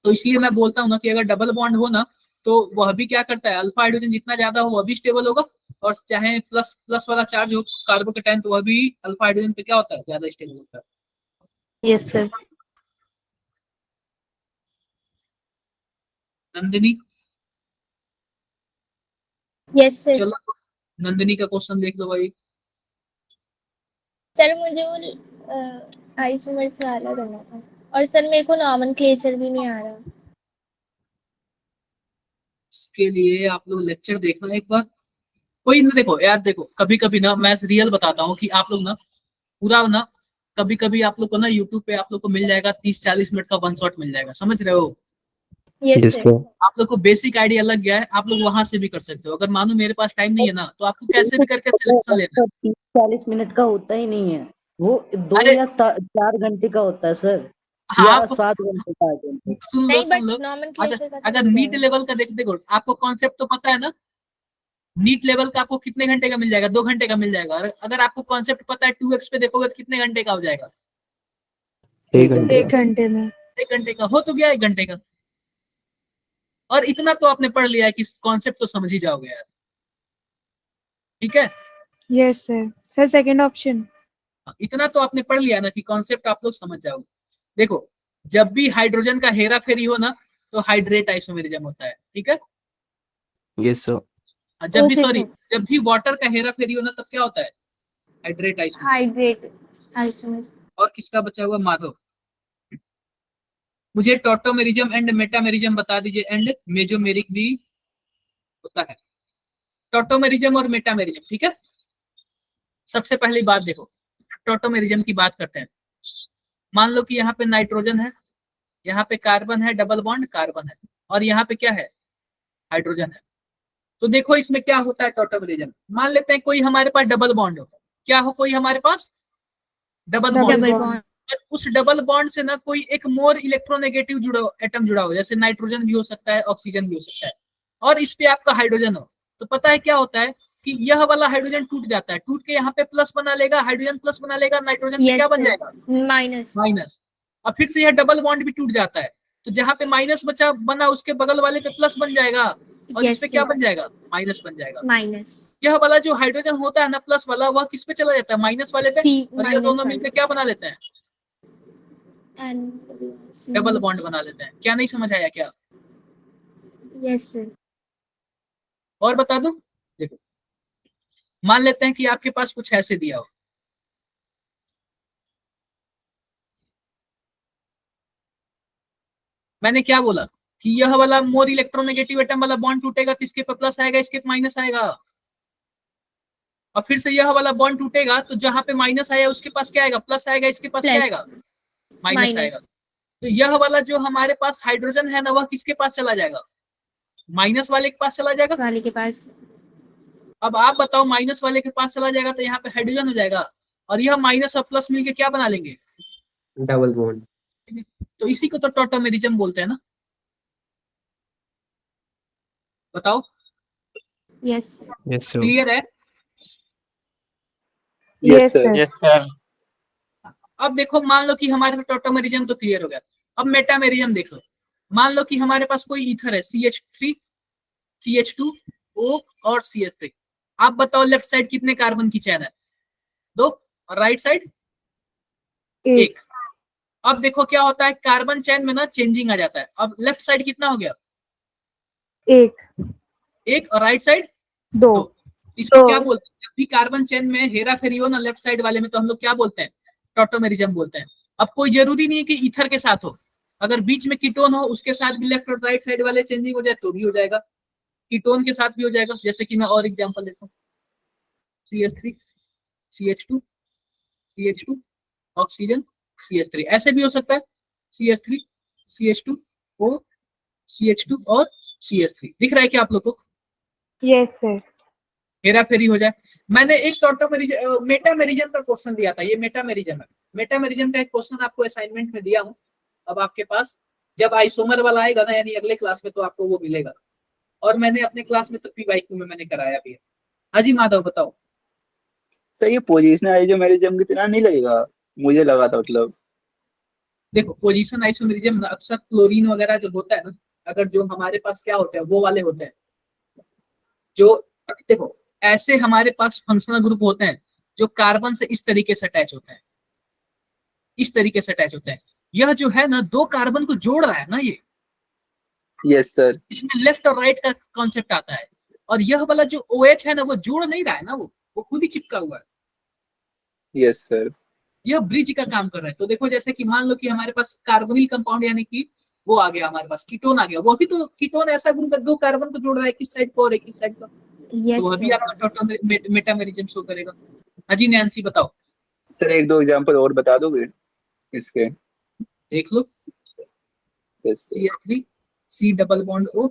तो इसलिए मैं बोलता हूँ ना कि अगर डबल बॉन्ड हो ना तो वह भी क्या करता है? अल्फा हाइड्रोजन जितना ज्यादा हो वह भी स्टेबल होगा, और चाहे प्लस प्लस वाला चार्ज हो कार्बोकेटाइन तो वह भी अल्फा हाइड्रोजन पे क्या होता है? ज्यादा स्टेबल होता है। Yes sir. Nandini? Yes sir. चलो नंदिनी का क्वेश्चन देख लो भाई। सर मुझे वो आइसोमर से वाला करना था, और सर मेरे को नॉमेनक्लेचर भी नहीं आ रहा। इसके लिए आप लोग लेक्चर देखना एक बार। कोई ना, देखो यार, देखो कभी कभी ना मैं रियल बताता हूँ कि आप लोग ना पूरा ना कभी कभी आप लोग को ना यूट्यूब पे आप लोग को मिल जाएगा 30-40 मिनट का वन शॉट मिल जाएगा, समझ रहे हो? Yes yes sir. सर। आप लोग को बेसिक आइडिया लग गया है, आप लोग वहां से भी कर सकते हो। अगर मानो मेरे पास टाइम नहीं है ना तो आपको कैसे भी करके सिलेक्शन लेना है। 30-40 मिनट का होता ही नहीं है, वो 2 अरे या 4 घंटे का होता है सर, या आप 7 घंटे का 8 घंटे। सुन लो नहीं, सुन बट लो। अगर नॉमेनक्लेचर का तो अगर मिल नीट जाएगा। लेवल का देखो आपको कॉन्सेप्ट तो पता है ना। नीट लेवल का आपको कितने घंटे का मिल जाएगा? 2 घंटे का मिल जाएगा। और अगर आपको कॉन्सेप्ट पता है 2x पे देखोगे तो कितने घंटे का हो जाएगा? 1 घंटे। 1 घंटे में. 1 घंटे का हो तो गया 1 घंटे का। और इतना तो आपने पढ़ लिया है कि कॉन्सेप्ट तो समझ ही जाओगे यार, ठीक है। Yes sir. Sir second option. इतना तो आपने पढ़ लिया ना कि कॉन्सेप्ट आप लोग समझ जाओगे। देखो, जब भी हाइड्रोजन का हेरा फेरी हो ना तो हाइड्रेट आइसोमेरिज्म होता है, ठीक है। Yes sir. जब भी Okay, सॉरी sir. जब भी वाटर का हेरा फेरी हो ना तब क्या होता है, हाइड्रेट आइसोमेरिज्म। Hydrate isomer. और किसका बचा हुआ, माधव। मुझे टॉटोमेरिज्म एंड मेटामेरिज्म बता दीजिए, एंड मेजोमेरिक भी होता है। टॉटोमेरिज्म और मेटामेरिज्म, ठीक है। सबसे पहली बात देखो, टॉटोमेरिज्म की बात करते हैं। मान लो कि यहाँ पे नाइट्रोजन है, यहाँ पे कार्बन है, डबल बॉन्ड कार्बन है, और यहाँ पे क्या है, हाइड्रोजन है। तो देखो इसमें क्या होता है टॉटोमेरिज्म। मान लेते हैं कोई हमारे पास डबल बॉन्ड हो, क्या हो कोई हमारे पास डबल बॉन्ड, Double bond. उस डबल बॉन्ड से ना कोई एक मोर इलेक्ट्रोनेगेटिव जुड़ा एटम जुड़ा हो, जैसे नाइट्रोजन भी हो सकता है, ऑक्सीजन भी हो सकता है, और इस पे आपका हाइड्रोजन हो, तो पता है क्या होता है कि यह वाला हाइड्रोजन टूट जाता है, टूट के यहाँ पे प्लस बना लेगा, हाइड्रोजन प्लस बना लेगा, नाइट्रोजन पे Yes, क्या बन sir. जाएगा, Minus. माइनस। और फिर से यह डबल बॉन्ड भी टूट जाता है, तो जहाँ पे माइनस बचा बना उसके बगल वाले पे प्लस बन जाएगा, और Yes, इस पे क्या sir. बन जाएगा, माइनस बन जाएगा। Minus. यह वाला जो हाइड्रोजन होता है ना प्लस वाला, वह किस पे चला जाता है, माइनस वाले पे, C और ये minus दोनों one. मिलकर क्या बना लेते हैं, And डबल बॉन्ड बना लेते हैं। क्या नहीं समझ आया क्या, Yes, sir. और बता दूं। देखो, मान लेते हैं कि आपके पास कुछ ऐसे दिया हो, मैंने क्या बोला कि यह वाला मोर इलेक्ट्रोनेगेटिव एटम वाला बॉन्ड टूटेगा तो इसके पे प्लस आएगा, इसके पे माइनस आएगा, और फिर से यह वाला बॉन्ड टूटेगा तो जहां पे माइनस आया उसके पास क्या आएगा, प्लस आएगा, इसके पास क्या आएगा, Plus. माइनस आएगा। Minus. तो यह वाला जो हमारे पास हाइड्रोजन है ना, वह किसके पास चला जाएगा, माइनस वाले के पास चला जाएगा। वाले के पास. अब आप बताओ, माइनस वाले के पास चला जाएगा तो यहाँ पे हाइड्रोजन हो जाएगा, और यह माइनस और प्लस मिलके क्या बना लेंगे, डबल बॉन्ड। तो इसी को तो टॉटोमेरिज्म बोलते हैं ना। बताओ, Yes, sir. Yes sir. Clear है। Yes sir. Yes sir. अब देखो, मान लो कि हमारे पास टॉटोमेरिज्म तो क्लियर हो गया, अब मेटामेरिज्म देख लो। मान लो कि हमारे पास कोई ईथर है, CH3 CH2O और CH3। आप बताओ लेफ्ट साइड कितने कार्बन की चैन है, 2, और राइट साइड 1। अब देखो क्या होता है, कार्बन चैन में ना चेंजिंग आ जाता है। अब लेफ्ट साइड कितना हो गया, 1, और राइट साइड 2। इसको क्या बोलते हैं, जब भी कार्बन चेन में हेरा फेरी हो ना लेफ्ट साइड वाले में, तो हम लोग क्या बोलते हैं, टॉटोमेरिज्म बोलते हैं। अब कोई जरूरी नहीं है कि ईथर के साथ हो, अगर बीच में कीटोन हो उसके साथ भी लेफ्ट और राइट साइड वाले चेंजिंग हो जाए तो भी हो जाएगा, कीटोन के साथ भी हो जाएगा। जैसे कि मैं और एग्जांपल देता हूँ, CH3 CH2 CH2 oxygen CH3, ऐसे भी हो सकता है, CH3 CH2O CH2 और CH3। दिख रहा है क्या आप लोग को, यस सर। हेरा फेरी हो जाए। मैंने एक मेटामेरिज्म का क्वेश्चन दिया था, ये मेटामेरिज्म है। मेटामेरिज्म का एक क्वेश्चन आपको असाइनमेंट में दिया हूँ, अब आपके पास जब आइसोमर वाला आएगा ना, यानी अगले क्लास में, तो आपको वो मिलेगा। और मैंने अपने क्लास में तो PYQ में मैंने कराया भी है। हाजी माधव बताओ। सर ये पोजिशनल आइसोमेरिज्म की तरह नहीं लगेगा, मुझे लगा था मतलब। देखो, पोजीशन आइसोमेरिज्म अक्सर क्लोरीन वगैरह जो होता है ना, अगर जो हमारे पास क्या होते हैं वो वाले होते हैं, जो देखो ऐसे हमारे पास फंक्शनल ग्रुप होते हैं जो कार्बन से इस तरीके से अटैच होते हैं, इस तरीके से अटैच होते हैं। यह जो है ना 2 कार्बन को जोड़ रहा है ना, ये यस सर। इसमें लेफ्ट और राइट का कॉन्सेप्ट आता है। और यह वाला जो OH है ना, वो जोड़ नहीं रहा है ना, वो खुद ही चिपका हुआ है, यस सर। यह ब्रिज का काम कर रहा है। तो देखो, जैसे कि मान लो कि हमारे पास कार्बोनिल कंपाउंड यानी कि वो आ गया, हमारे पास कीटोन आ गया, वो भी तो कीटोन ऐसा ग्रुप है 2 कार्बन को जोड़ रहा है, एक इस साइड को और एक इस साइड को, Yes, तो वह भी sir. आपका मेटामेरिज्म शो करेगा। हाजी नैन्सी बताओ। सर एक दो एग्जांपल और बता दोगे इसके? देख लो, yes sir. CH3 C double bond O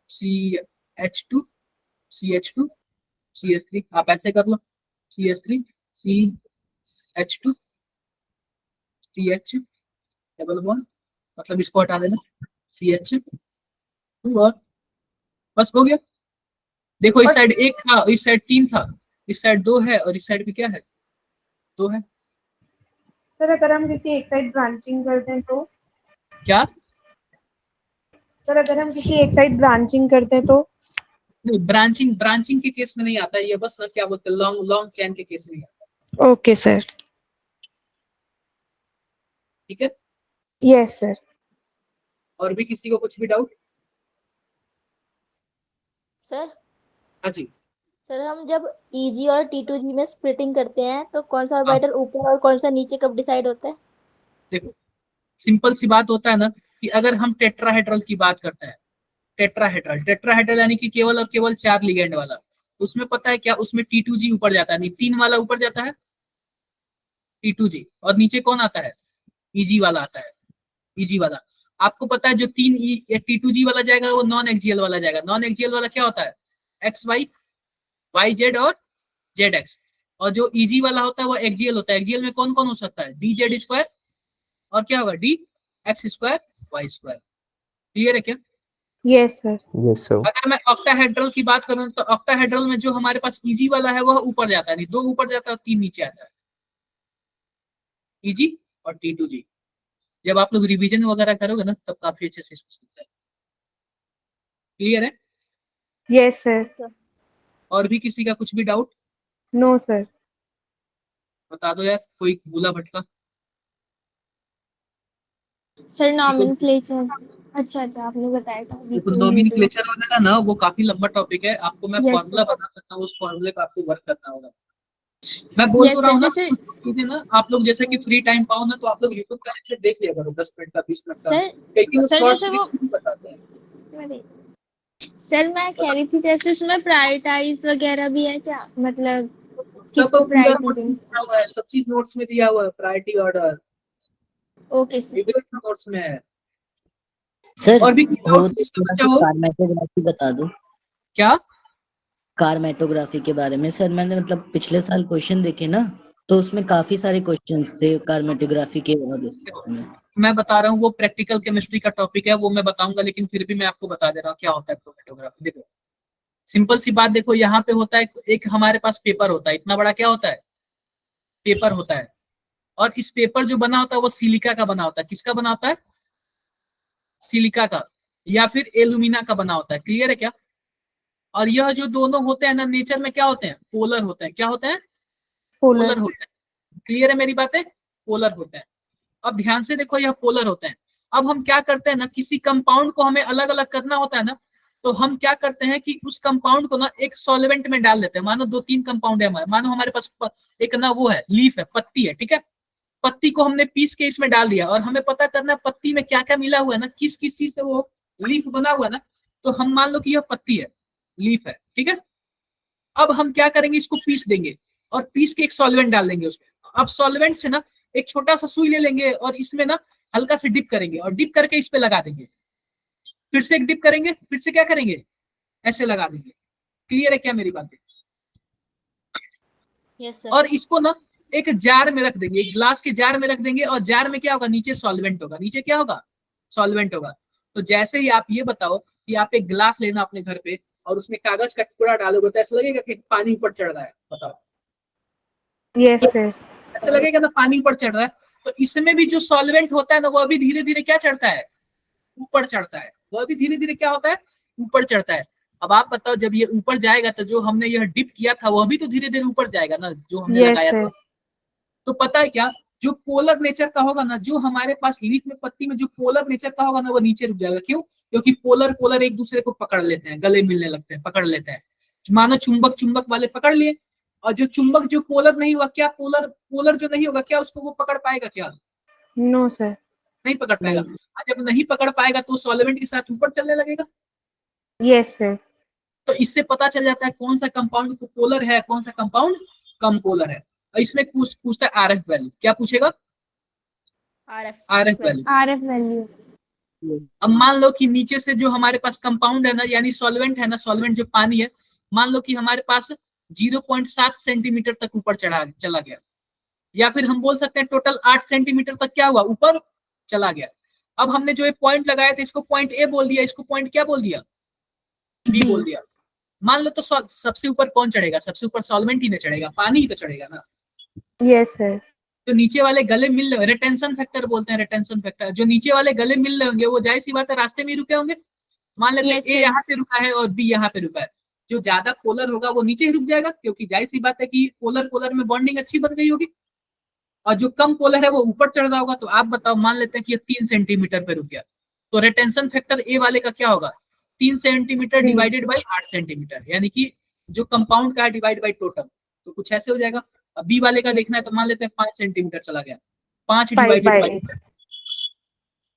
CH2 CH2 CH3, आप ऐसे कर लो, CH3 CH2 CH double bond, मतलब इसको हटा देना, CH2, और बस हो गया। देखो इस साइड 1 था, इस साइड 3 था, इस साइड 2 है, और इस साइड भी क्या है, 2 है। सर अगर हम किसी एक साइड ब्रांचिंग करते हैं तो क्या सर अगर हम किसी एक साइड ब्रांचिंग करते हैं तो? नहीं, ब्रांचिंग के केस में नहीं आता है ये, बस ना क्या बोलते हैं लॉन्ग लॉन्ग चेन के केस में नहीं आता। Okay sir. ठीक है, यस सर। और भी किसी को कुछ भी डाउट? सर हाँ जी, सर हम जब EG और T2G में स्प्लिटिंग करते हैं तो कौन सा ऑर्बिटल ऊपर और कौन सा नीचे कब डिसाइड होता है? देखो सिंपल सी बात होता है ना कि अगर हम टेट्राहेड्रल की बात करते हैं, टेट्राहेड्रल यानी कि केवल और केवल 4 लिगेंड वाला, उसमें पता है क्या, उसमें T2G ऊपर जाता है, नहीं 3 वाला ऊपर जाता है T2G, और नीचे कौन आता है, EG वाला आता है, EG वाला। आपको पता है जो 3 T2G वाला जाएगा वो नॉन एक्सियल वाला जाएगा। नॉन एक्सियल वाला क्या होता है, XY, YZ और ZX, और जो EG वाला होता है वो एक्सियल होता है। एक्सियल में कौन कौन हो सकता है, DZ² और क्या होगा DX² Y²। क्लियर है क्या? Yes sir. Yes sir. अगर मैं ऑक्टाहेड्रल की बात करूं तो ऑक्टाहेड्रल में जो हमारे पास EG वाला है वह ऊपर जाता है, नहीं 2 ऊपर जाता है और 3 नीचे आता है, EG और T2G। जब आप लोग रिवीजन वगैरह करोगे ना तब काफी अच्छे से इसको समझ जाएगा। क्लियर है? Yes sir. और भी किसी का कुछ भी डाउट? No sir. बता दो यार, कोई भूला भटका। सर नॉमेनक्लेचर, अच्छा आपने बताया था देखो नॉमेनक्लेचर वगैरह ना वो काफी लंबा टॉपिक है, आपको मैं Yes, फॉर्मूला sir. बता सकता हूँ, उस फॉर्मूले पे आपको वर्क करना होगा। मैं बोल तो रहा हूँ ना जैसे चीजें ना, आप लोग जैसे कि फ्री टाइम पाओ ना तो आप लोग यूट्यूब का लेक्चर देख लिया करो 10 मिनट का 20 मिनट का, सर क्योंकि वो सर शॉर्ट जैसे वो ट्रिक बताते हैं। सर मैं कह रही थी जैसे उसमें प्रायोरिटाइज वगैरह भी है क्या, मतलब सब किसको पूरा प्रायोरिटी नोट्स दें? में दिया हुआ है, सब चीज नोट्स में दिया हुआ है, priority order okay sir. Notes में है। सर और भी हो डाउट्स तो जिसका थोड़ा बच्चा सा हो? कार्मेटोग्राफी बता दो। क्या? कार्मेटोग्राफी के बारे में सर, मैंने मतलब पिछले साल क्वेश्चन देखे ना, तो उसमें काफी सारे क्वेश्चंस थे कार्मेटोग्राफी के, और उसमें मैं बता रहा हूँ वो प्रैक्टिकल केमिस्ट्री का टॉपिक है, वो मैं बताऊंगा, लेकिन फिर भी मैं आपको बता दे रहा हूँ क्या होता है क्रोमेटोग्राफी। देखो सिंपल सी बात, देखो यहाँ पे होता है एक हमारे पास पेपर होता है, इतना बड़ा क्या होता है, पेपर होता है, और इस पेपर जो बना होता है वो सिलिका का बना होता है। किसका बना होता है, सिलिका का या फिर एल्यूमिना का बना होता है। क्लियर है क्या? और यह जो दोनों होते हैं ना नेचर में क्या होते हैं, पोलर होते हैं। क्या होते हैं, पोलर होते हैं। क्लियर है मेरी बातें, पोलर होते हैं। अब ध्यान से देखो, यह पोलर होते हैं। अब हम क्या करते हैं ना, किसी कंपाउंड को हमें अलग अलग करना होता है ना, तो हम क्या करते हैं कि उस कंपाउंड को ना एक सॉल्वेंट में डाल देते हैं। मानो 2-3 कंपाउंड है हमारे, मानो हमारे पास एक ना वो है, लीफ है, पत्ती है, ठीक है, पत्ती को हमने पीस के इसमें डाल दिया, और हमें पता करना है पत्ती में क्या क्या मिला हुआ है ना, किस किस चीज से वो लीफ बना हुआ है ना। तो हम मान लो कि यह पत्ती है, लीफ है, ठीक है। अब हम क्या करेंगे, इसको पीस देंगे और पीस के एक सॉल्वेंट डाल देंगे उसमें। अब सॉल्वेंट से ना एक छोटा सा सुई ले लेंगे और इसमें ना हल्का से डिप करेंगे, और डिप करके इस पे लगा देंगे। फिर से एक डिप करेंगे, फिर से क्या करेंगे, ऐसे लगा देंगे। क्लियर है क्या मेरी बात? Yes sir. और इसको ना एक जार में रख देंगे, एक ग्लास के जार में रख देंगे, और जार में क्या होगा, नीचे सॉल्वेंट होगा, नीचे क्या होगा, सॉल्वेंट होगा। तो जैसे ही आप ये बताओ कि आप एक ग्लास लेना अपने घर पे और उसमें कागज का टुकड़ा डालोगे तो ऐसा लगेगा कि पानी ऊपर चढ़ रहा है, बताओ। Yes sir. ऐसा लगेगा ना पानी ऊपर चढ़ रहा है। तो इसमें भी जो सॉल्वेंट होता है ना वह भी धीरे धीरे क्या चढ़ता है, ऊपर चढ़ता है। वह भी धीरे धीरे क्या होता है, ऊपर चढ़ता है। अब आप बताओ, जब ये ऊपर जाएगा तो जो हमने यह डिप किया था वह भी तो धीरे धीरे ऊपर जाएगा ना, जो हमने यस लगाया सर। था। तो पता है क्या, जो पोलर नेचर का होगा ना, जो हमारे पास लीफ में पत्ती में जो पोलर नेचर का होगा ना वो नीचे रुक जाएगा। क्यों? क्योंकि पोलर पोलर एक दूसरे को पकड़ लेते हैं, गले मिलने लगते हैं, पकड़ लेते हैं। मानो चुंबक चुंबक वाले पकड़ लिए, और जो चुंबक जो पोलर नहीं हुआ, क्या पोलर पोलर जो नहीं होगा क्या उसको वो पकड़ पाएगा क्या? No sir. नहीं पकड़ पाएगा। नहीं। जब नहीं पकड़ पाएगा तो सॉल्वेंट के साथ ऊपर चलने लगेगा। Yes sir. तो इससे पता चल जाता है कौन सा कंपाउंड पोलर है, कौन सा कंपाउंड कम पोलर है। इसमें पूछता है आरएफ वैल्यू। क्या पूछेगा? RF value. RF value. अब मान लो कि नीचे से जो हमारे पास कंपाउंड है ना, यानी सॉल्वेंट है ना, सॉल्वेंट जो पानी है, मान लो कि हमारे पास 0.7 सेंटीमीटर तक ऊपर चला गया, या फिर हम बोल सकते हैं टोटल 8 सेंटीमीटर तक क्या हुआ, ऊपर चला गया। अब हमने जो पॉइंट लगाया था इसको पॉइंट ए बोल दिया, इसको पॉइंट क्या बोल दिया, बी बोल दिया। मान लो तो सबसे ऊपर कौन चढ़ेगा, सबसे ऊपर सॉल्वेंट ही नहीं चढ़ेगा, पानी ही तो चढ़ेगा ना। Yes sir. तो नीचे वाले गले मिल रहे, रिटेंशन फैक्टर बोलते हैं, रिटेंशन फैक्टर। जो नीचे वाले गले मिल रहे होंगे वो जाहिर सी बात है रास्ते में ही रुके होंगे, मान लेते हैं Yes, ए sir. यहाँ पे रुका है और बी यहाँ पे रुका है, जो ज्यादा पोलर होगा वो नीचे ही रुक जाएगा, क्योंकि जाहिर सी बात है कि पोलर पोलर में बॉन्डिंग अच्छी बन गई होगी, और जो कम पोलर है वो ऊपर चढ़ रहा होगा। तो आप बताओ, मान लेते हैं कि ये 3 सेंटीमीटर पे रुक गया, तो रिटेंशन फैक्टर ए वाले का क्या होगा, 3 centimetre Three. Divided by 8 centimetre, यानी कि जो कंपाउंड का है डिवाइड बाई टोटल, तो कुछ ऐसे हो जाएगा। अब बी वाले का Yes, देखना है, तो मान लेते हैं 5 सेंटीमीटर चला गया, 5 Five divided by by, eight.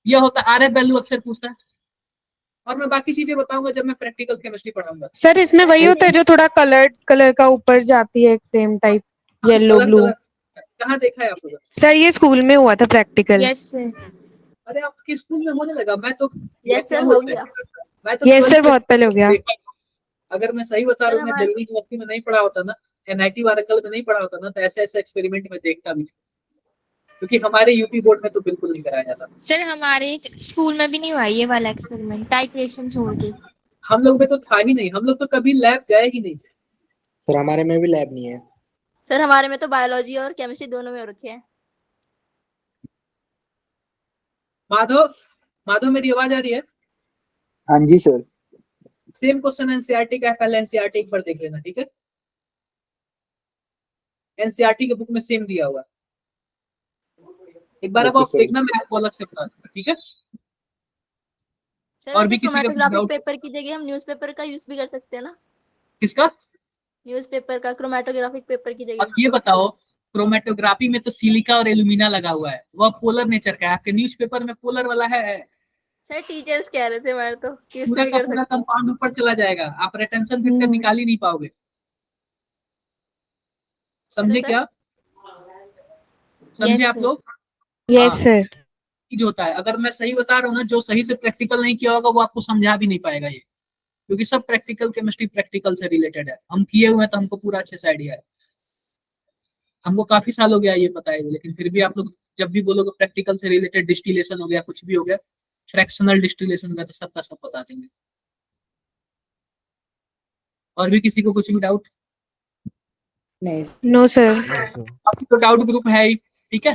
यह होता है आरएफ वैल्यू, अक्सर पूछता है। और मैं बाकी चीजें बताऊंगा जब मैं प्रैक्टिकल केमिस्ट्री पढ़ाऊंगा। सर इसमें वही होता है जो थोड़ा कलर का ऊपर जाती है, एक frame type, yellow colour blue. Colour कहाँ देखा है आप लोगों ने? सर ये स्कूल में हुआ था प्रैक्टिकल। Yes, sir. अरे आपके स्कूल में होने लगा, मैं तो यस सर, क्या हो होता है? गया। मैं तो यस सर 12th बहुत पहले हो गया। देखा। अगर मैं सही बता रहा हूँ, मैं हमारे- दिल्ली यूनिवर्सिटी में नहीं पढ़ा होता ना, एनआईटी वारंगल में नहीं पढ़ा होता ना, तो ऐसे ऐसे एक्सपेरिमेंट में देखता भी नहीं, क्योंकि हमारे यूपी बोर्ड में तो बिल्कुल नहीं कराया जाता। सर हमारे स्कूल में भी नहीं हुआ ये वाला एक्सपेरिमेंट, टाइट्रेशन छोड़ के। हम लोग में तो था ही नहीं, हम लोग तो कभी लैब गए ही नहीं। सर हमारे में भी लैब नहीं है। सर हमारे में तो बायोलॉजी और केमिस्ट्री दोनों में हो रखे हैं। माधव, माधव मेरी आवाज आ रही है? हाँ जी सर। सेम क्वेश्चन एनसीईआरटी का है, पहले एनसीईआरटी एक बार देख लेना, ठीक है? एनसीईआरटी के बुक में सेम दिया हुआ है, एक बार अब ओके आप सर। देखना, मैं आपको अलग से बता दूंगा, ठीक है? सर और वैसे भी किसी का कुछ क्रोमेटोग्राफिक डाउट? पेपर की जगह हम न्यूज़पेपर का यूज भी कर सकते हैं ना, किसका? न्यूज़पेपर का क्रोमेटोग्राफिक पेपर की अब जगह। ये बताओ, क्रोमेटोग्राफी में तो सिलिका और एल्यूमिना लगा हुआ है, वह पोलर नेचर का है, आपके न्यूज़पेपर में पोलर वाला है। सर टीचर्स कह रहे थे हमारे तो कि इससे पूरा भी का कर पूरा सकते हैं। कंपाउंड ऊपर चला जाएगा, आप रिटेंशन फैक्टर निकाल ही नहीं पाओगे। समझे सर? क्या? समझे Yes, आप sir. लोग? यस हाँ, सर। चीज होता है, अगर मैं सही बता रहा हूँ ना, जो सही से प्रैक्टिकल नहीं किया होगा वो आपको समझा भी नहीं पाएगा ये, क्योंकि सब प्रैक्टिकल केमिस्ट्री प्रैक्टिकल से रिलेटेड है। हम किए हुए हैं तो हमको पूरा अच्छे से आइडिया है, हमको काफी साल हो गया ये पता है, लेकिन फिर भी आप लोग जब भी बोलोगे प्रैक्टिकल से रिलेटेड, डिस्टिलेशन हो गया, कुछ भी हो गया, फ्रैक्शनल डिस्टिलेशन हो गया, तो सबका सब बता देंगे। और भी किसी को कुछ भी डाउट? नहीं नो सर। अभी तो डाउट ग्रुप है ही, ठीक है?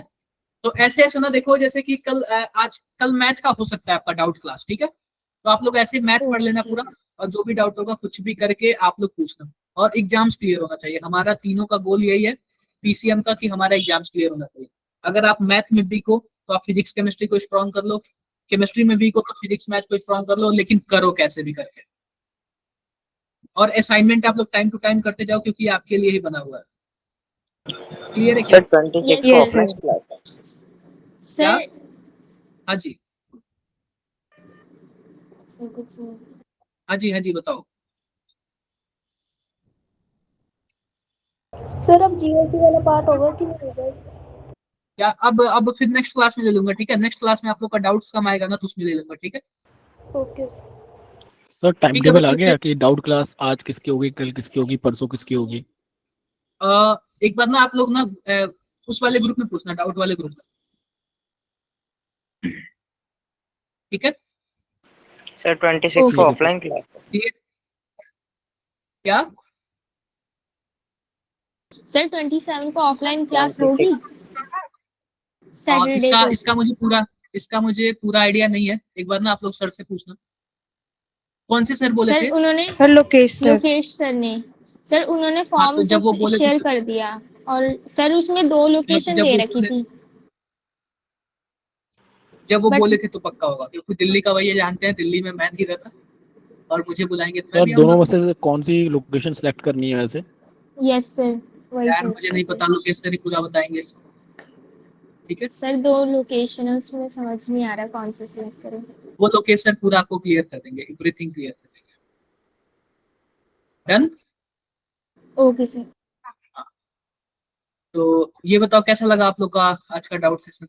तो ऐसे ऐसे ना देखो, जैसे कि कल मैथ का हो सकता है आपका डाउट क्लास, ठीक है? तो आप लोग ऐसे मैथ पढ़ लेना Okay. पूरा, और जो भी डाउट होगा कुछ भी करके आप लोग पूछना, और एग्जाम्स क्लियर होना चाहिए। हमारा तीनों का गोल यही है पीसीएम का, कि हमारा एग्जाम्स क्लियर होना चाहिए। अगर आप मैथ में वीक हो तो आप फिजिक्स केमिस्ट्री को स्ट्रॉन्ग कर लो, केमिस्ट्री में वीक हो तो फिजिक्स मैथ को स्ट्रॉन्ग कर लो, लेकिन करो कैसे भी करके। और असाइनमेंट आप लोग टाइम टू टाइम करते जाओ, क्योंकि आपके लिए ही बना हुआ है। क्लियर है क्या? सर 26 को Yes, ऑफलाइन sir. क्लास है। सर हाँ जी, कुछ नहीं। हाँ जी, हाँ जी, बताओ। सर अब जीएसटी वाला पार्ट होगा कि नहीं होगा? या अब फिर नेक्स्ट क्लास में ले लूंगा, ठीक है? नेक्स्ट क्लास में आप लोग का डाउट्स कम आएगा ना, तो उसमें ले लूंगा, ठीक है? Okay sir. सर टाइम ठीक है टेबल आ बच्चों, गया कि डाउट क्लास आज किसकी होगी, कल किसकी होगी, परसों किसकी होगी? एक बार ना आप लोग ना उस वाले ग्रुप में पूछना, डाउट वाले ग्रुप में, ठीक है? Sir 26 Okay. को ऑफलाइन क्लास है। ठीक है? क्या? सर 27 को ऑफलाइन क्लास होगी सैटरडे इसका को। इसका मुझे पूरा आइडिया नहीं है, एक बार ना आप लोग सर से पूछना। कौन से सर बोले सर थे? उन्होंने sir Lokesh sir. Lokesh sir ने, सर उन्होंने हाँ, फॉर्म तो जब वो तो बोले शेयर थे, कर दिया, और सर उसमें 2 लोकेशन जब दे वो रखी बोले थी। जब वो But- बोले थे तो पक्का होगा, क्योंकि दिल्ली का वही जानते हैं, दिल्ली में मैं नहीं रहता, और मुझे बुलाएंगे तो मैं सर भी दोनों आऊंगा। में से कौन सी लोकेशन सेलेक्ट करनी है वैसे? यस सर, वही यार पूछ मुझे रहे नहीं थे। पता, लोकेश सर ही पूरा बताएंगे, ठीक है? सर 2 लोकेशन है, उसमें समझ नहीं आ रहा कौन सा सिलेक्ट करें। वो लोकेश सर पूरा आपको क्लियर कर देंगे, एवरीथिंग क्लियर कर देंगे। डन? Okay sir. तो ये बताओ कैसा लगा आप लोग का आज का डाउट सेशन?